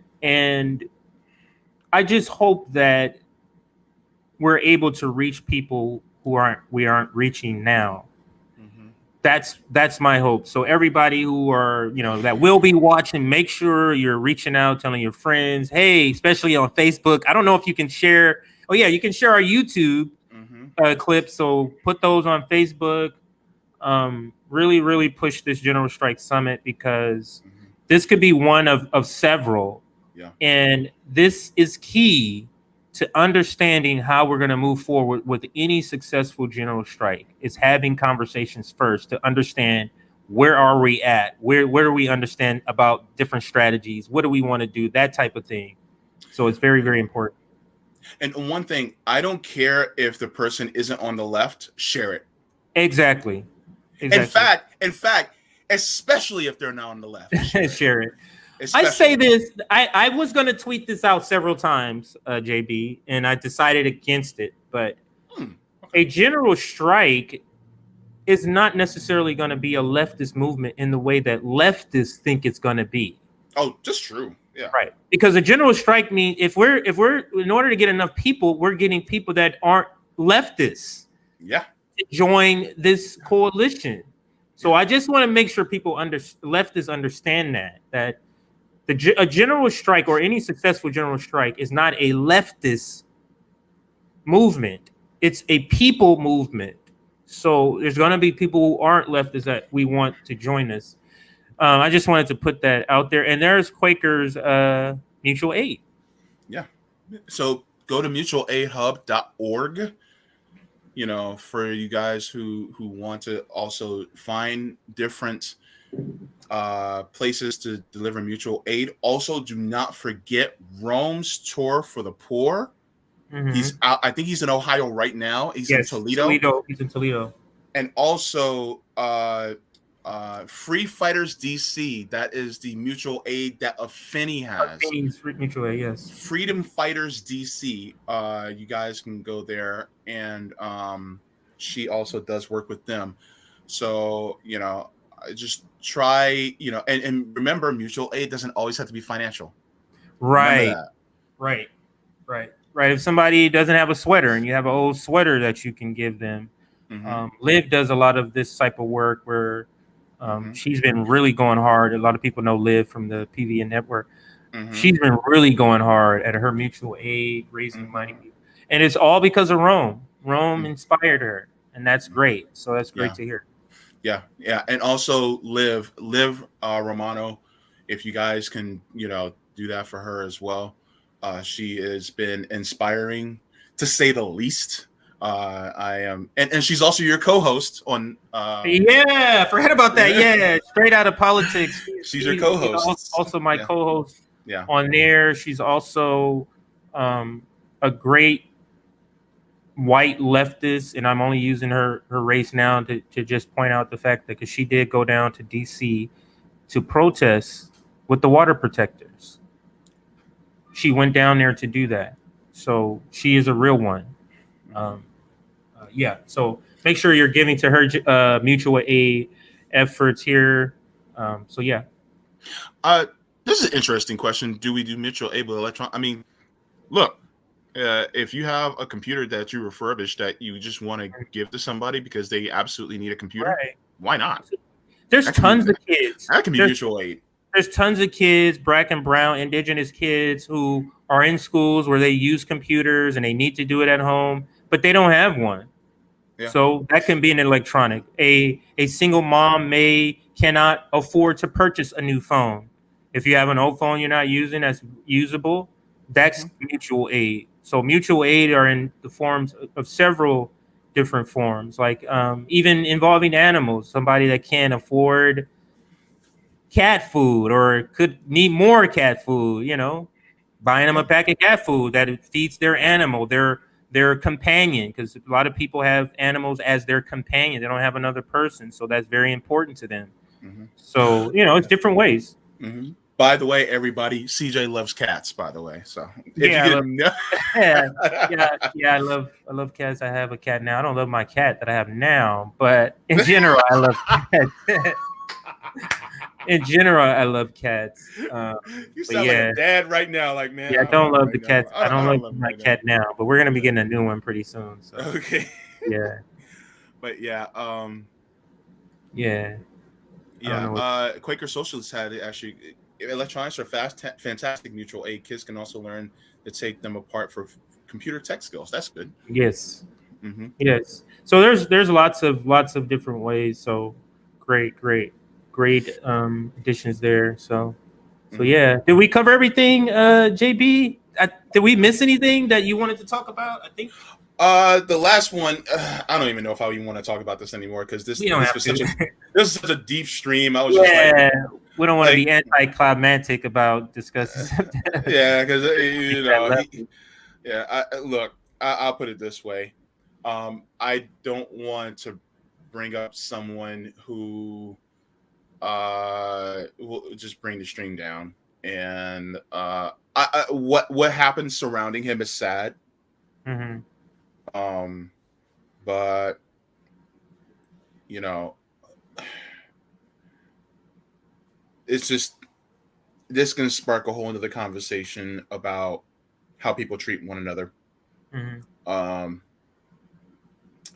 I just hope that we're able to reach people who we aren't reaching now. That's my hope. So everybody who are, that will be watching, make sure you're reaching out, telling your friends, hey, especially on Facebook. I don't know if you can share. Oh yeah, you can share our YouTube clips. So put those on Facebook. Really, really push this General Strike Summit, because this could be one of several. Yeah. And this is key to understanding how we're going to move forward with any successful general strike. Is having conversations first to understand where are we at, where do we understand about different strategies, what do we want to do, that type of thing. So it's very, very important. And one thing, I don't care if the person isn't on the left, share it. Exactly. In fact, especially if they're not on the left, share it. I say this, I was going to tweet this out several times, JB, and I decided against it. But a general strike is not necessarily going to be a leftist movement in the way that leftists think it's going to be. Oh, just true. Yeah. Right. Because a general strike means if we're in order to get enough people, we're getting people that aren't leftists. Yeah. To join this coalition. So I just want to make sure people leftists understand that a general strike, or any successful general strike, is not a leftist movement. It's a people movement. So there's going to be people who aren't leftists that we want to join us. I just wanted to put that out there. And there's Quaker's mutual aid. Yeah. So go to mutualaidhub.org, for you guys who want to also find different places to deliver mutual aid. Also, do not forget Rome's tour for the poor. He's out. I think he's in Ohio right now. He's in Toledo. He's in Toledo. And also Free Fighters DC. That is the mutual aid that Afeni has. Afeni's mutual aid, yes. Freedom Fighters DC. You guys can go there, and she also does work with them. So just try, and remember, mutual aid doesn't always have to be financial. Right. If somebody doesn't have a sweater and you have an old sweater that you can give them, Liv does a lot of this type of work where she's been really going hard. A lot of people know Liv from the PVN network. She's been really going hard at her mutual aid, raising money. And it's all because of Rome. Rome inspired her, and that's great. So that's great to hear. Yeah. And also Liv Romano, if you guys can, do that for her as well. She has been inspiring, to say the least. I am, and she's also your co-host on. Forget about that. Yeah, Straight Outta Politics. She's your co-host. Also my co-host. Yeah. On there, she's also a great white leftist, and I'm only using her race now to just point out the fact that, because she did go down to DC to protest with the water protectors. she went down there to do that. So she is a real one. Yeah. So make sure you're giving to her mutual aid efforts here. So yeah. This is an interesting question. Do we do mutual aid with electron? I mean, look, if you have a computer that you refurbish that you just want to give to somebody because they absolutely need a computer, why not? There's tons of kids. That can be mutual aid. There's tons of kids, black and brown, indigenous kids who are in schools where they use computers and they need to do it at home, but they don't have one. Yeah. So that can be an electronic. A single mom cannot afford to purchase a new phone. If you have an old phone you're not using that's usable, that's mutual aid. So mutual aid are in the forms of several different forms, like even involving animals. Somebody that can't afford cat food or could need more cat food, buying them a pack of cat food that feeds their animal, their companion, because a lot of people have animals as their companion. They don't have another person, so that's very important to them. So it's different ways. By the way, everybody, CJ loves cats. By the way, so I love cats. I have a cat now. I don't love my cat that I have now, but in general, I love cats. In general, I love cats. You sound like a dad right now. Like, man, I don't love the cats. I don't love my cat now, but we're gonna be getting a new one pretty soon. So. Okay. Yeah. But yeah. Yeah. Quaker Socialists had actually. Electronics are fantastic mutual aid. Kids can also learn to take them apart for computer tech skills. That's good. Yes. Yes. So there's lots of different ways. So great additions there. So yeah. Did we cover everything, JB? Did we miss anything that you wanted to talk about? I think. The last one, I don't even know if I even want to talk about this anymore because this is such a deep stream. I was just like, we don't want to be anticlimactic about discussing something. Yeah, because look, I'll put it this way. I don't want to bring up someone who will just bring the stream down. And what happened surrounding him is sad. But it's just this going to spark a whole other conversation about how people treat one another.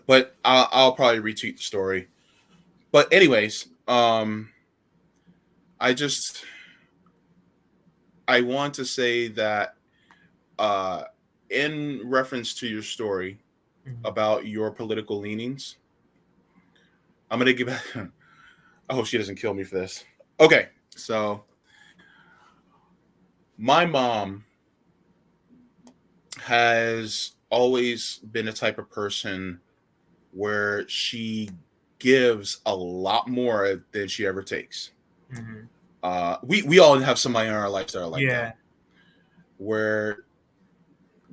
But I'll probably retweet the story. But anyways, I want to say that in reference to your story about your political leanings, I'm going to give I hope she doesn't kill me for this. Okay, so my mom has always been a type of person where she gives a lot more than she ever takes. We all have somebody in our lives that are like that, where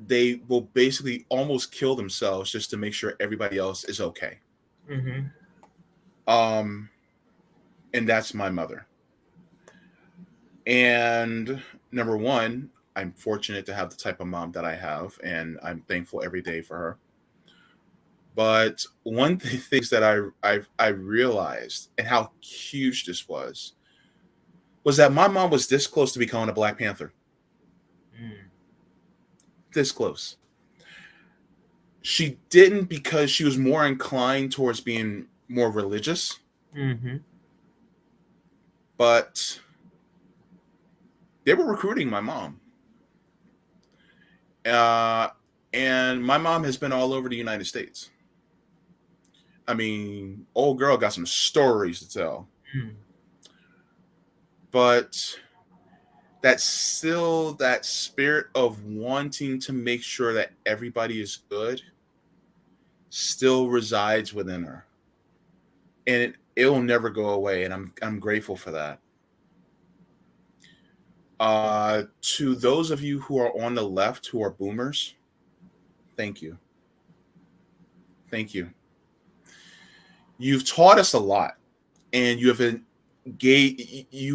they will basically almost kill themselves just to make sure everybody else is okay. And that's my mother. And number one, I'm fortunate to have the type of mom that I have, and I'm thankful every day for her. But one of the things that I realized, and how huge this was that my mom was this close to becoming a Black Panther. This close. She didn't, because she was more inclined towards being more religious. But they were recruiting my mom. And my mom has been all over the United States. I mean, old girl got some stories to tell. But that's still that spirit of wanting to make sure that everybody is good still resides within her. And it will never go away. And I'm grateful for that. To those of you who are on the left who are boomers, thank you. Thank you. You've taught us a lot, and you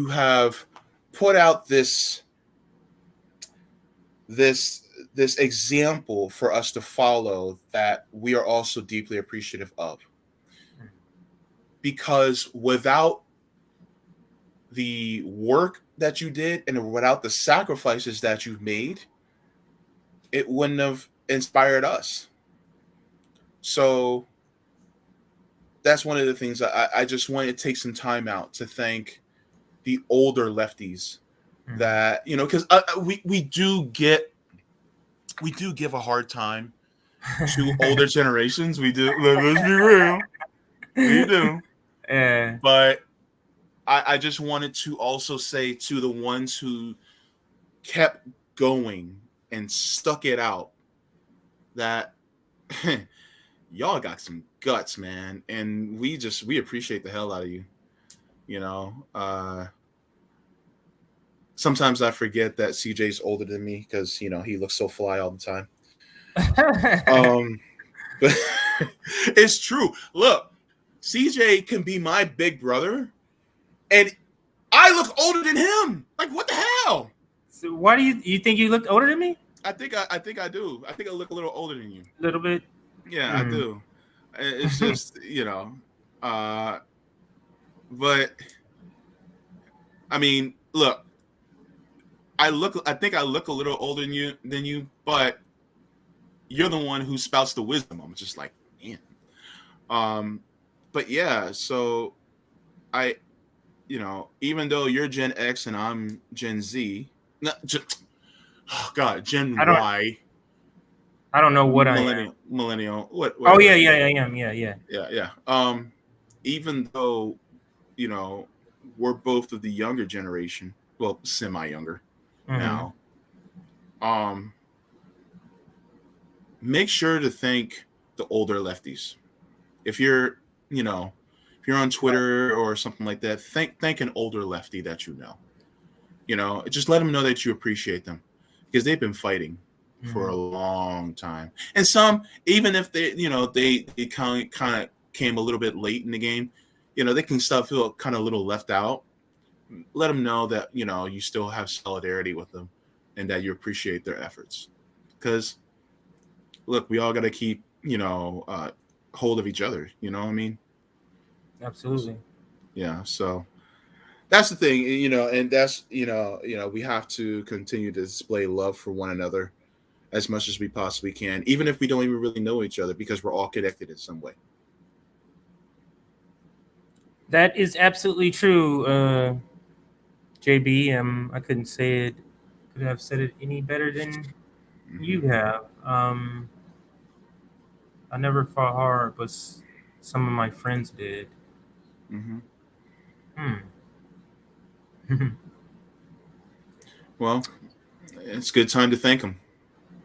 have put out this this example for us to follow that we are also deeply appreciative of. Because without the work that you did and without the sacrifices that you've made, it wouldn't have inspired us. So that's one of the things I just want to take some time out to thank the older lefties that, you know, because we do give a hard time to older generations. We do. Let's be real. We do. But I just wanted to also say to the ones who kept going and stuck it out that y'all got some guts, man. And we appreciate the hell out of you. You know, sometimes I forget that CJ's older than me because, you know, he looks so fly all the time. But it's true. Look, CJ can be my big brother, and I look older than him. Like, what the hell? So why do you think you look older than me? I think I do. I think I look a little older than you. A little bit. Yeah, I do. It's just, you know, but I mean, look, I think I look a little older than you, but you're the one who spouts the wisdom. I'm just like, man. But yeah, so you know, even though you're Gen X and I'm Gen Z, Gen Y. I don't know what millennial. What? Oh yeah, I am. Yeah. Even though, you know, we're both of the younger generation, well, semi-younger now. Make sure to thank the older lefties. If you're, you know, if you're on Twitter or something like that, thank an older lefty that you know. You know, just let them know that you appreciate them because they've been fighting for a long time. And some, even if they, you know, they kind of came a little bit late in the game, you know, they can still feel kind of a little left out. Let them know that, you know, you still have solidarity with them and that you appreciate their efforts. Because, look, we all got to keep, you know, hold of each other. You know what I mean? Absolutely. Yeah. So that's the thing, you know, and that's, you know, we have to continue to display love for one another as much as we possibly can, even if we don't even really know each other, because we're all connected in some way. That is absolutely true, JB. I couldn't say it. Could have said it any better than you have. I never fought hard, but some of my friends did. Well, it's a good time to thank them.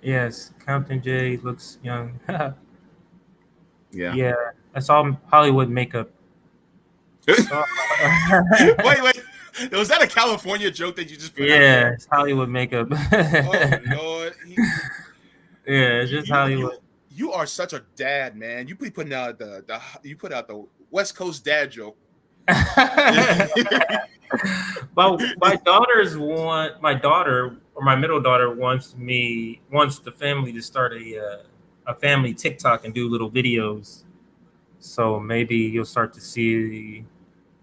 Yes, Compton Jay looks young. Yeah. Yeah, that's all Hollywood makeup. Wait, was that a California joke that you just put out? Yeah, it's Hollywood makeup. Oh Lord. Yeah, it's just Hollywood. You are such a dad, man. You be putting out you put out the West Coast dad joke. Well, my middle daughter wants the family to start a family TikTok and do little videos. So maybe you'll start to see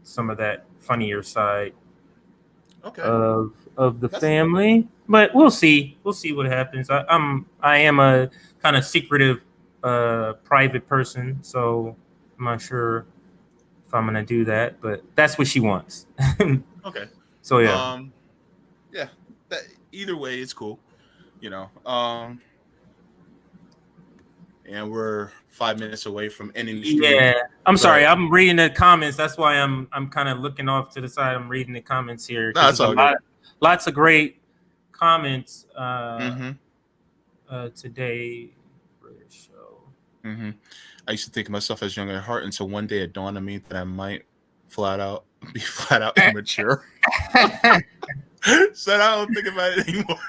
some of that funnier side of the family. But we'll see. We'll see what happens. I am a kind of secretive private person, so I'm not sure if I'm gonna do that, but that's what she wants. Okay. So yeah. Yeah. Either way, it's cool. You know. And we're 5 minutes away from ending the stream. Yeah. I'm sorry. I'm reading the comments. That's why I'm kind of looking off to the side. I'm reading the comments here. No, that's all good. Lots of great comments today for the show. I used to think of myself as young at heart until one day it dawned on me that I might be flat out immature. So I don't think about it anymore.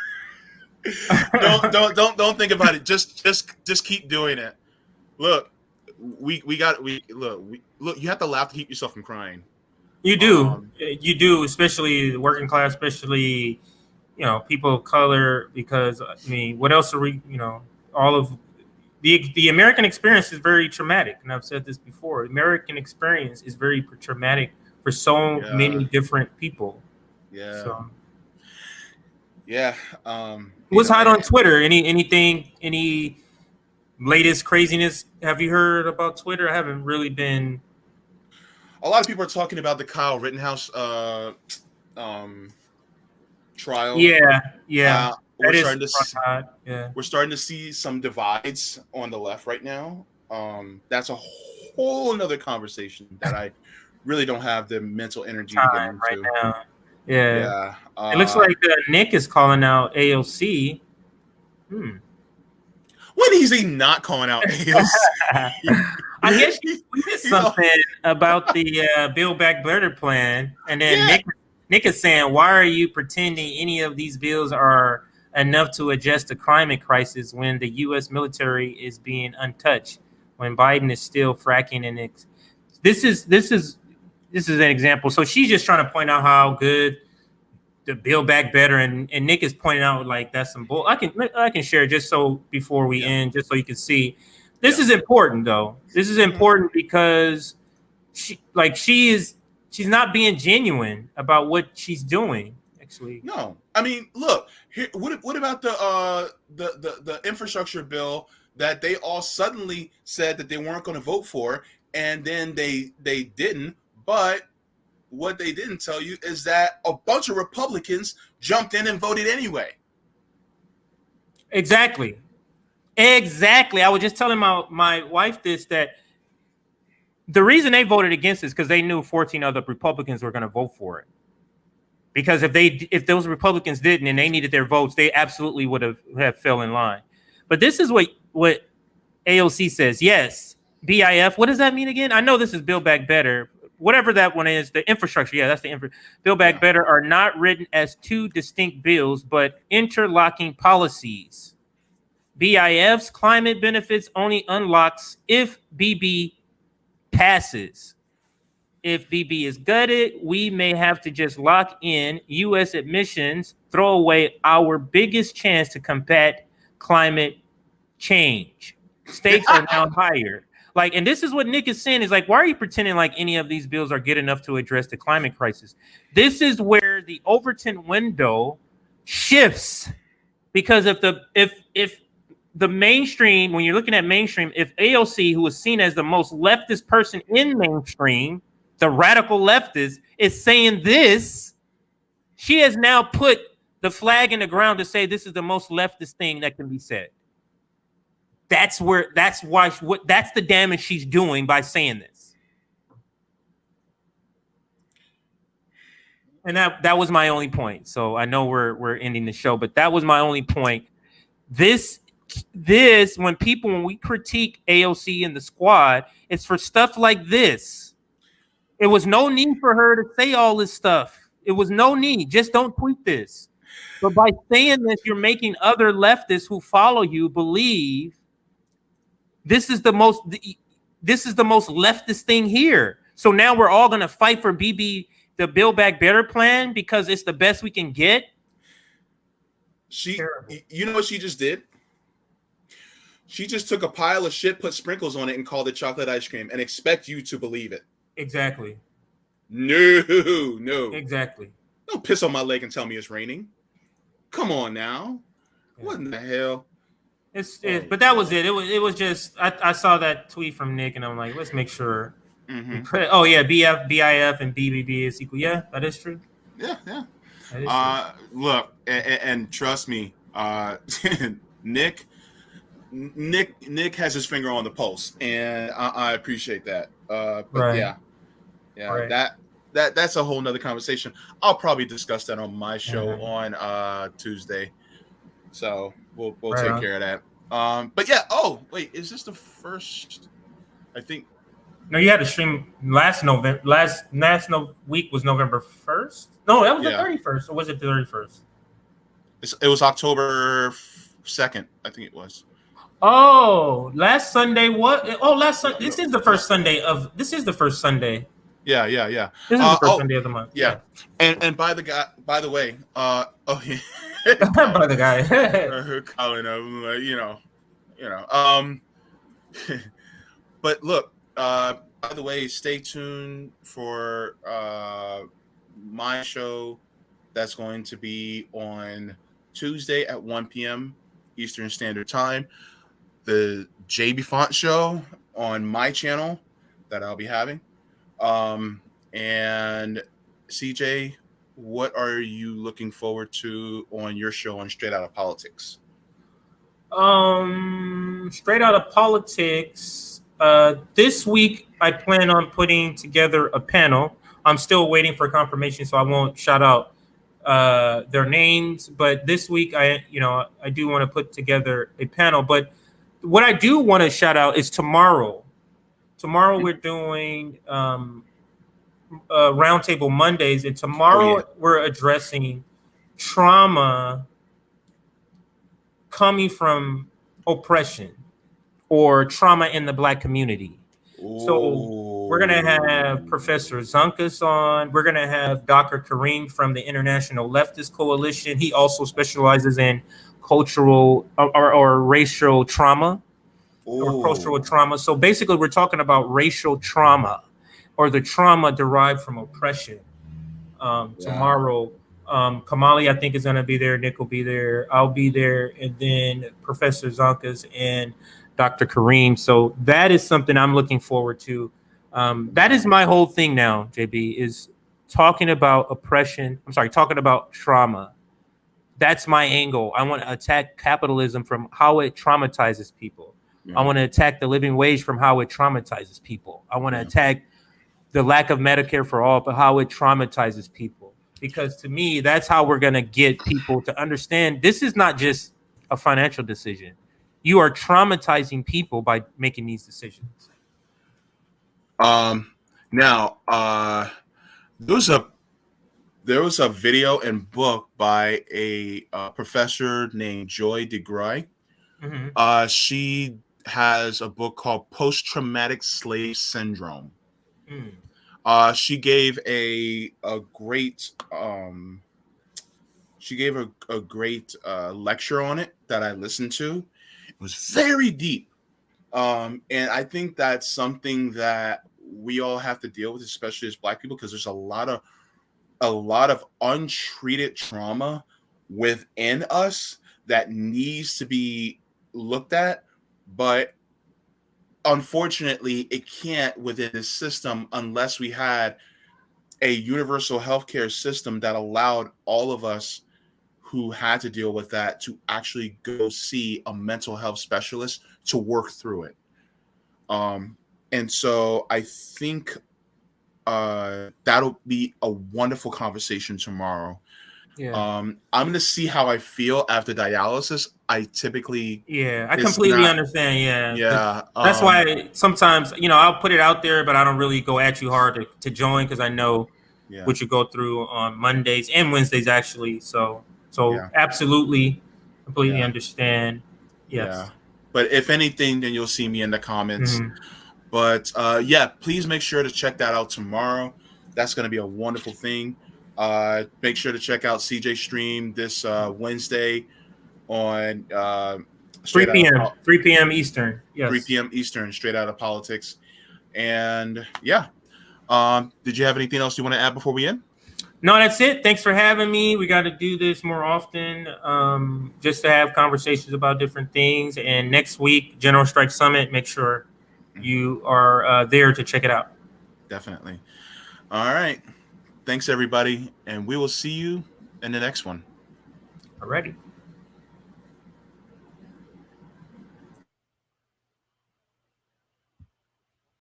Don't think about it. Just keep doing it. Look, you have to laugh to keep yourself from crying. You do, especially the working class, especially people of color, because I mean, what else are we, all of the American experience is very traumatic, and I've said this before. American experience is very traumatic for so many different people. Yeah. So. Yeah. What's hot on Twitter? Any latest craziness? Have you heard about Twitter? I haven't really been. A lot of people are talking about the Kyle Rittenhouse trial. Yeah. We're starting to see some divides on the left right now. That's a whole nother conversation that I really don't have the mental energy to get into right now. Yeah. It looks like Nick is calling out AOC. When is he not calling out AOC? I guess you tweeted something about the Build Back Better plan, and then Nick is saying, "Why are you pretending any of these bills are enough to address the climate crisis when the U.S. military is being untouched, when Biden is still fracking?" And this is an example. So she's just trying to point out how good the Build Back Better, and Nick is pointing out like that's some bull. I can share just so before we end, just so you can see. This is important though. This is important because she's not being genuine about what she's doing. Actually, no. I mean, look. Here, what about the infrastructure bill that they all suddenly said that they weren't going to vote for, and then they didn't. But what they didn't tell you is that a bunch of Republicans jumped in and voted anyway. Exactly. I was just telling my wife this, that the reason they voted against this because they knew 14 other Republicans were going to vote for it. Because if those Republicans didn't and they needed their votes, they absolutely would have fell in line. But this is what AOC says. Yes, BIF. What does that mean again? I know this is Build Back Better. Whatever that one is, the infrastructure. Yeah, that's the Build Back Better are not written as two distinct bills, but interlocking policies. BIF's climate benefits only unlocks if BB passes. If BB is gutted, we may have to just lock in U.S. emissions, throw away our biggest chance to combat climate change. Stakes are now higher. And this is what Nick is saying is why are you pretending like any of these bills are good enough to address the climate crisis? This is where the Overton window shifts, because if the mainstream, when you're looking at mainstream, if AOC, who is seen as the most leftist person in mainstream, the radical leftist, is saying this, she has now put the flag in the ground to say this is the most leftist thing that can be said. That's the damage she's doing by saying this. And that was my only point. So I know we're ending the show, but that was my only point. This when we critique AOC and the squad, it's for stuff like this. It was no need for her to say all this stuff. It was no need. Just don't tweet this. But by saying this, you're making other leftists who follow you believe this is the most leftist thing here. So now we're all going to fight for the Build Back Better plan because it's the best we can get. You know what she just did? She just took a pile of shit, put sprinkles on it, and called it chocolate ice cream, and expect you to believe it. Exactly. No. Exactly. Don't piss on my leg and tell me it's raining. Come on now. Yeah. What in the hell? But that was it. It was just I saw that tweet from Nick and I'm like, let's make sure. Mm-hmm. Oh yeah, BIF and BBB is equal. Yeah, that is true. Yeah. Look, and trust me, Nick has his finger on the pulse, and I appreciate that. But right. Yeah, right. That's a whole nother conversation. I'll probably discuss that on my show on Tuesday. So we'll take care of that. But yeah. Oh wait, is this the first? I think. No, you had to stream last November. Last week was November 1st. No, that was the 31st. Or was it the 31st? It was October 2nd. I think it was. Oh, last Sunday. What? Oh, last Sunday. This is the first Sunday. Yeah. This is the first Sunday of the month. Yeah. And by the way, yeah. By the guy. Colin, but look, by the way, stay tuned for my show that's going to be on Tuesday at 1 p.m. Eastern Standard Time. The JB Font Show on my channel that I'll be having. And CJ, what are you looking forward to on your show on Straight Outta Politics? Straight Outta Politics. This week I plan on putting together a panel. I'm still waiting for confirmation, so I won't shout out their names. But this week I do want to put together a panel. But what I do want to shout out is tomorrow. Tomorrow we're doing Roundtable Mondays, and tomorrow we're addressing trauma coming from oppression or trauma in the Black community. Ooh. So we're going to have Professor Zunkas on. We're going to have Dr. Kareem from the International Leftist Coalition. He also specializes in cultural or racial trauma. Or cultural trauma. So basically, we're talking about racial trauma or the trauma derived from oppression. Tomorrow, Kamali, I think, is going to be there. Nick will be there. I'll be there. And then Professor Zonkas and Dr. Kareem. So that is something I'm looking forward to. That is my whole thing now, JB, is talking about oppression. I'm sorry, talking about trauma. That's my angle. I want to attack capitalism from how it traumatizes people. I want to attack the living wage from how it traumatizes people. I want to attack the lack of Medicare for all, but how it traumatizes people. Because to me, that's how we're going to get people to understand this is not just a financial decision. You are traumatizing people by making these decisions. Now, there was a video and book by a professor named Joy DeGruy. Mm-hmm. She has a book called Post-Traumatic Slave Syndrome. She gave a great lecture on it that I listened to. It was very deep, and I think that's something that we all have to deal with, especially as Black people, because there's a lot of untreated trauma within us that needs to be looked at, but unfortunately it can't within this system unless we had a universal healthcare system that allowed all of us who had to deal with that to actually go see a mental health specialist to work through it. And so I think that'll be a wonderful conversation tomorrow. I'm going to see how I feel after dialysis. I typically I completely understand. That's why sometimes I'll put it out there, but I don't really go at you hard to join because I know what you go through on Mondays and Wednesdays actually. So absolutely, completely understand. Yes. But if anything, then you'll see me in the comments. Mm-hmm. But please make sure to check that out tomorrow. That's going to be a wonderful thing. Make sure to check out CJ stream this Wednesday on 3 p.m. Eastern. Yes. 3 p.m. Eastern, Straight Outta Politics. And did you have anything else you want to add before we end? No, that's it. Thanks for having me. We got to do this more often, just to have conversations about different things. And next week, General Strike Summit, make sure you are there to check it out. Definitely. All right. Thanks, everybody. And we will see you in the next one. Alrighty.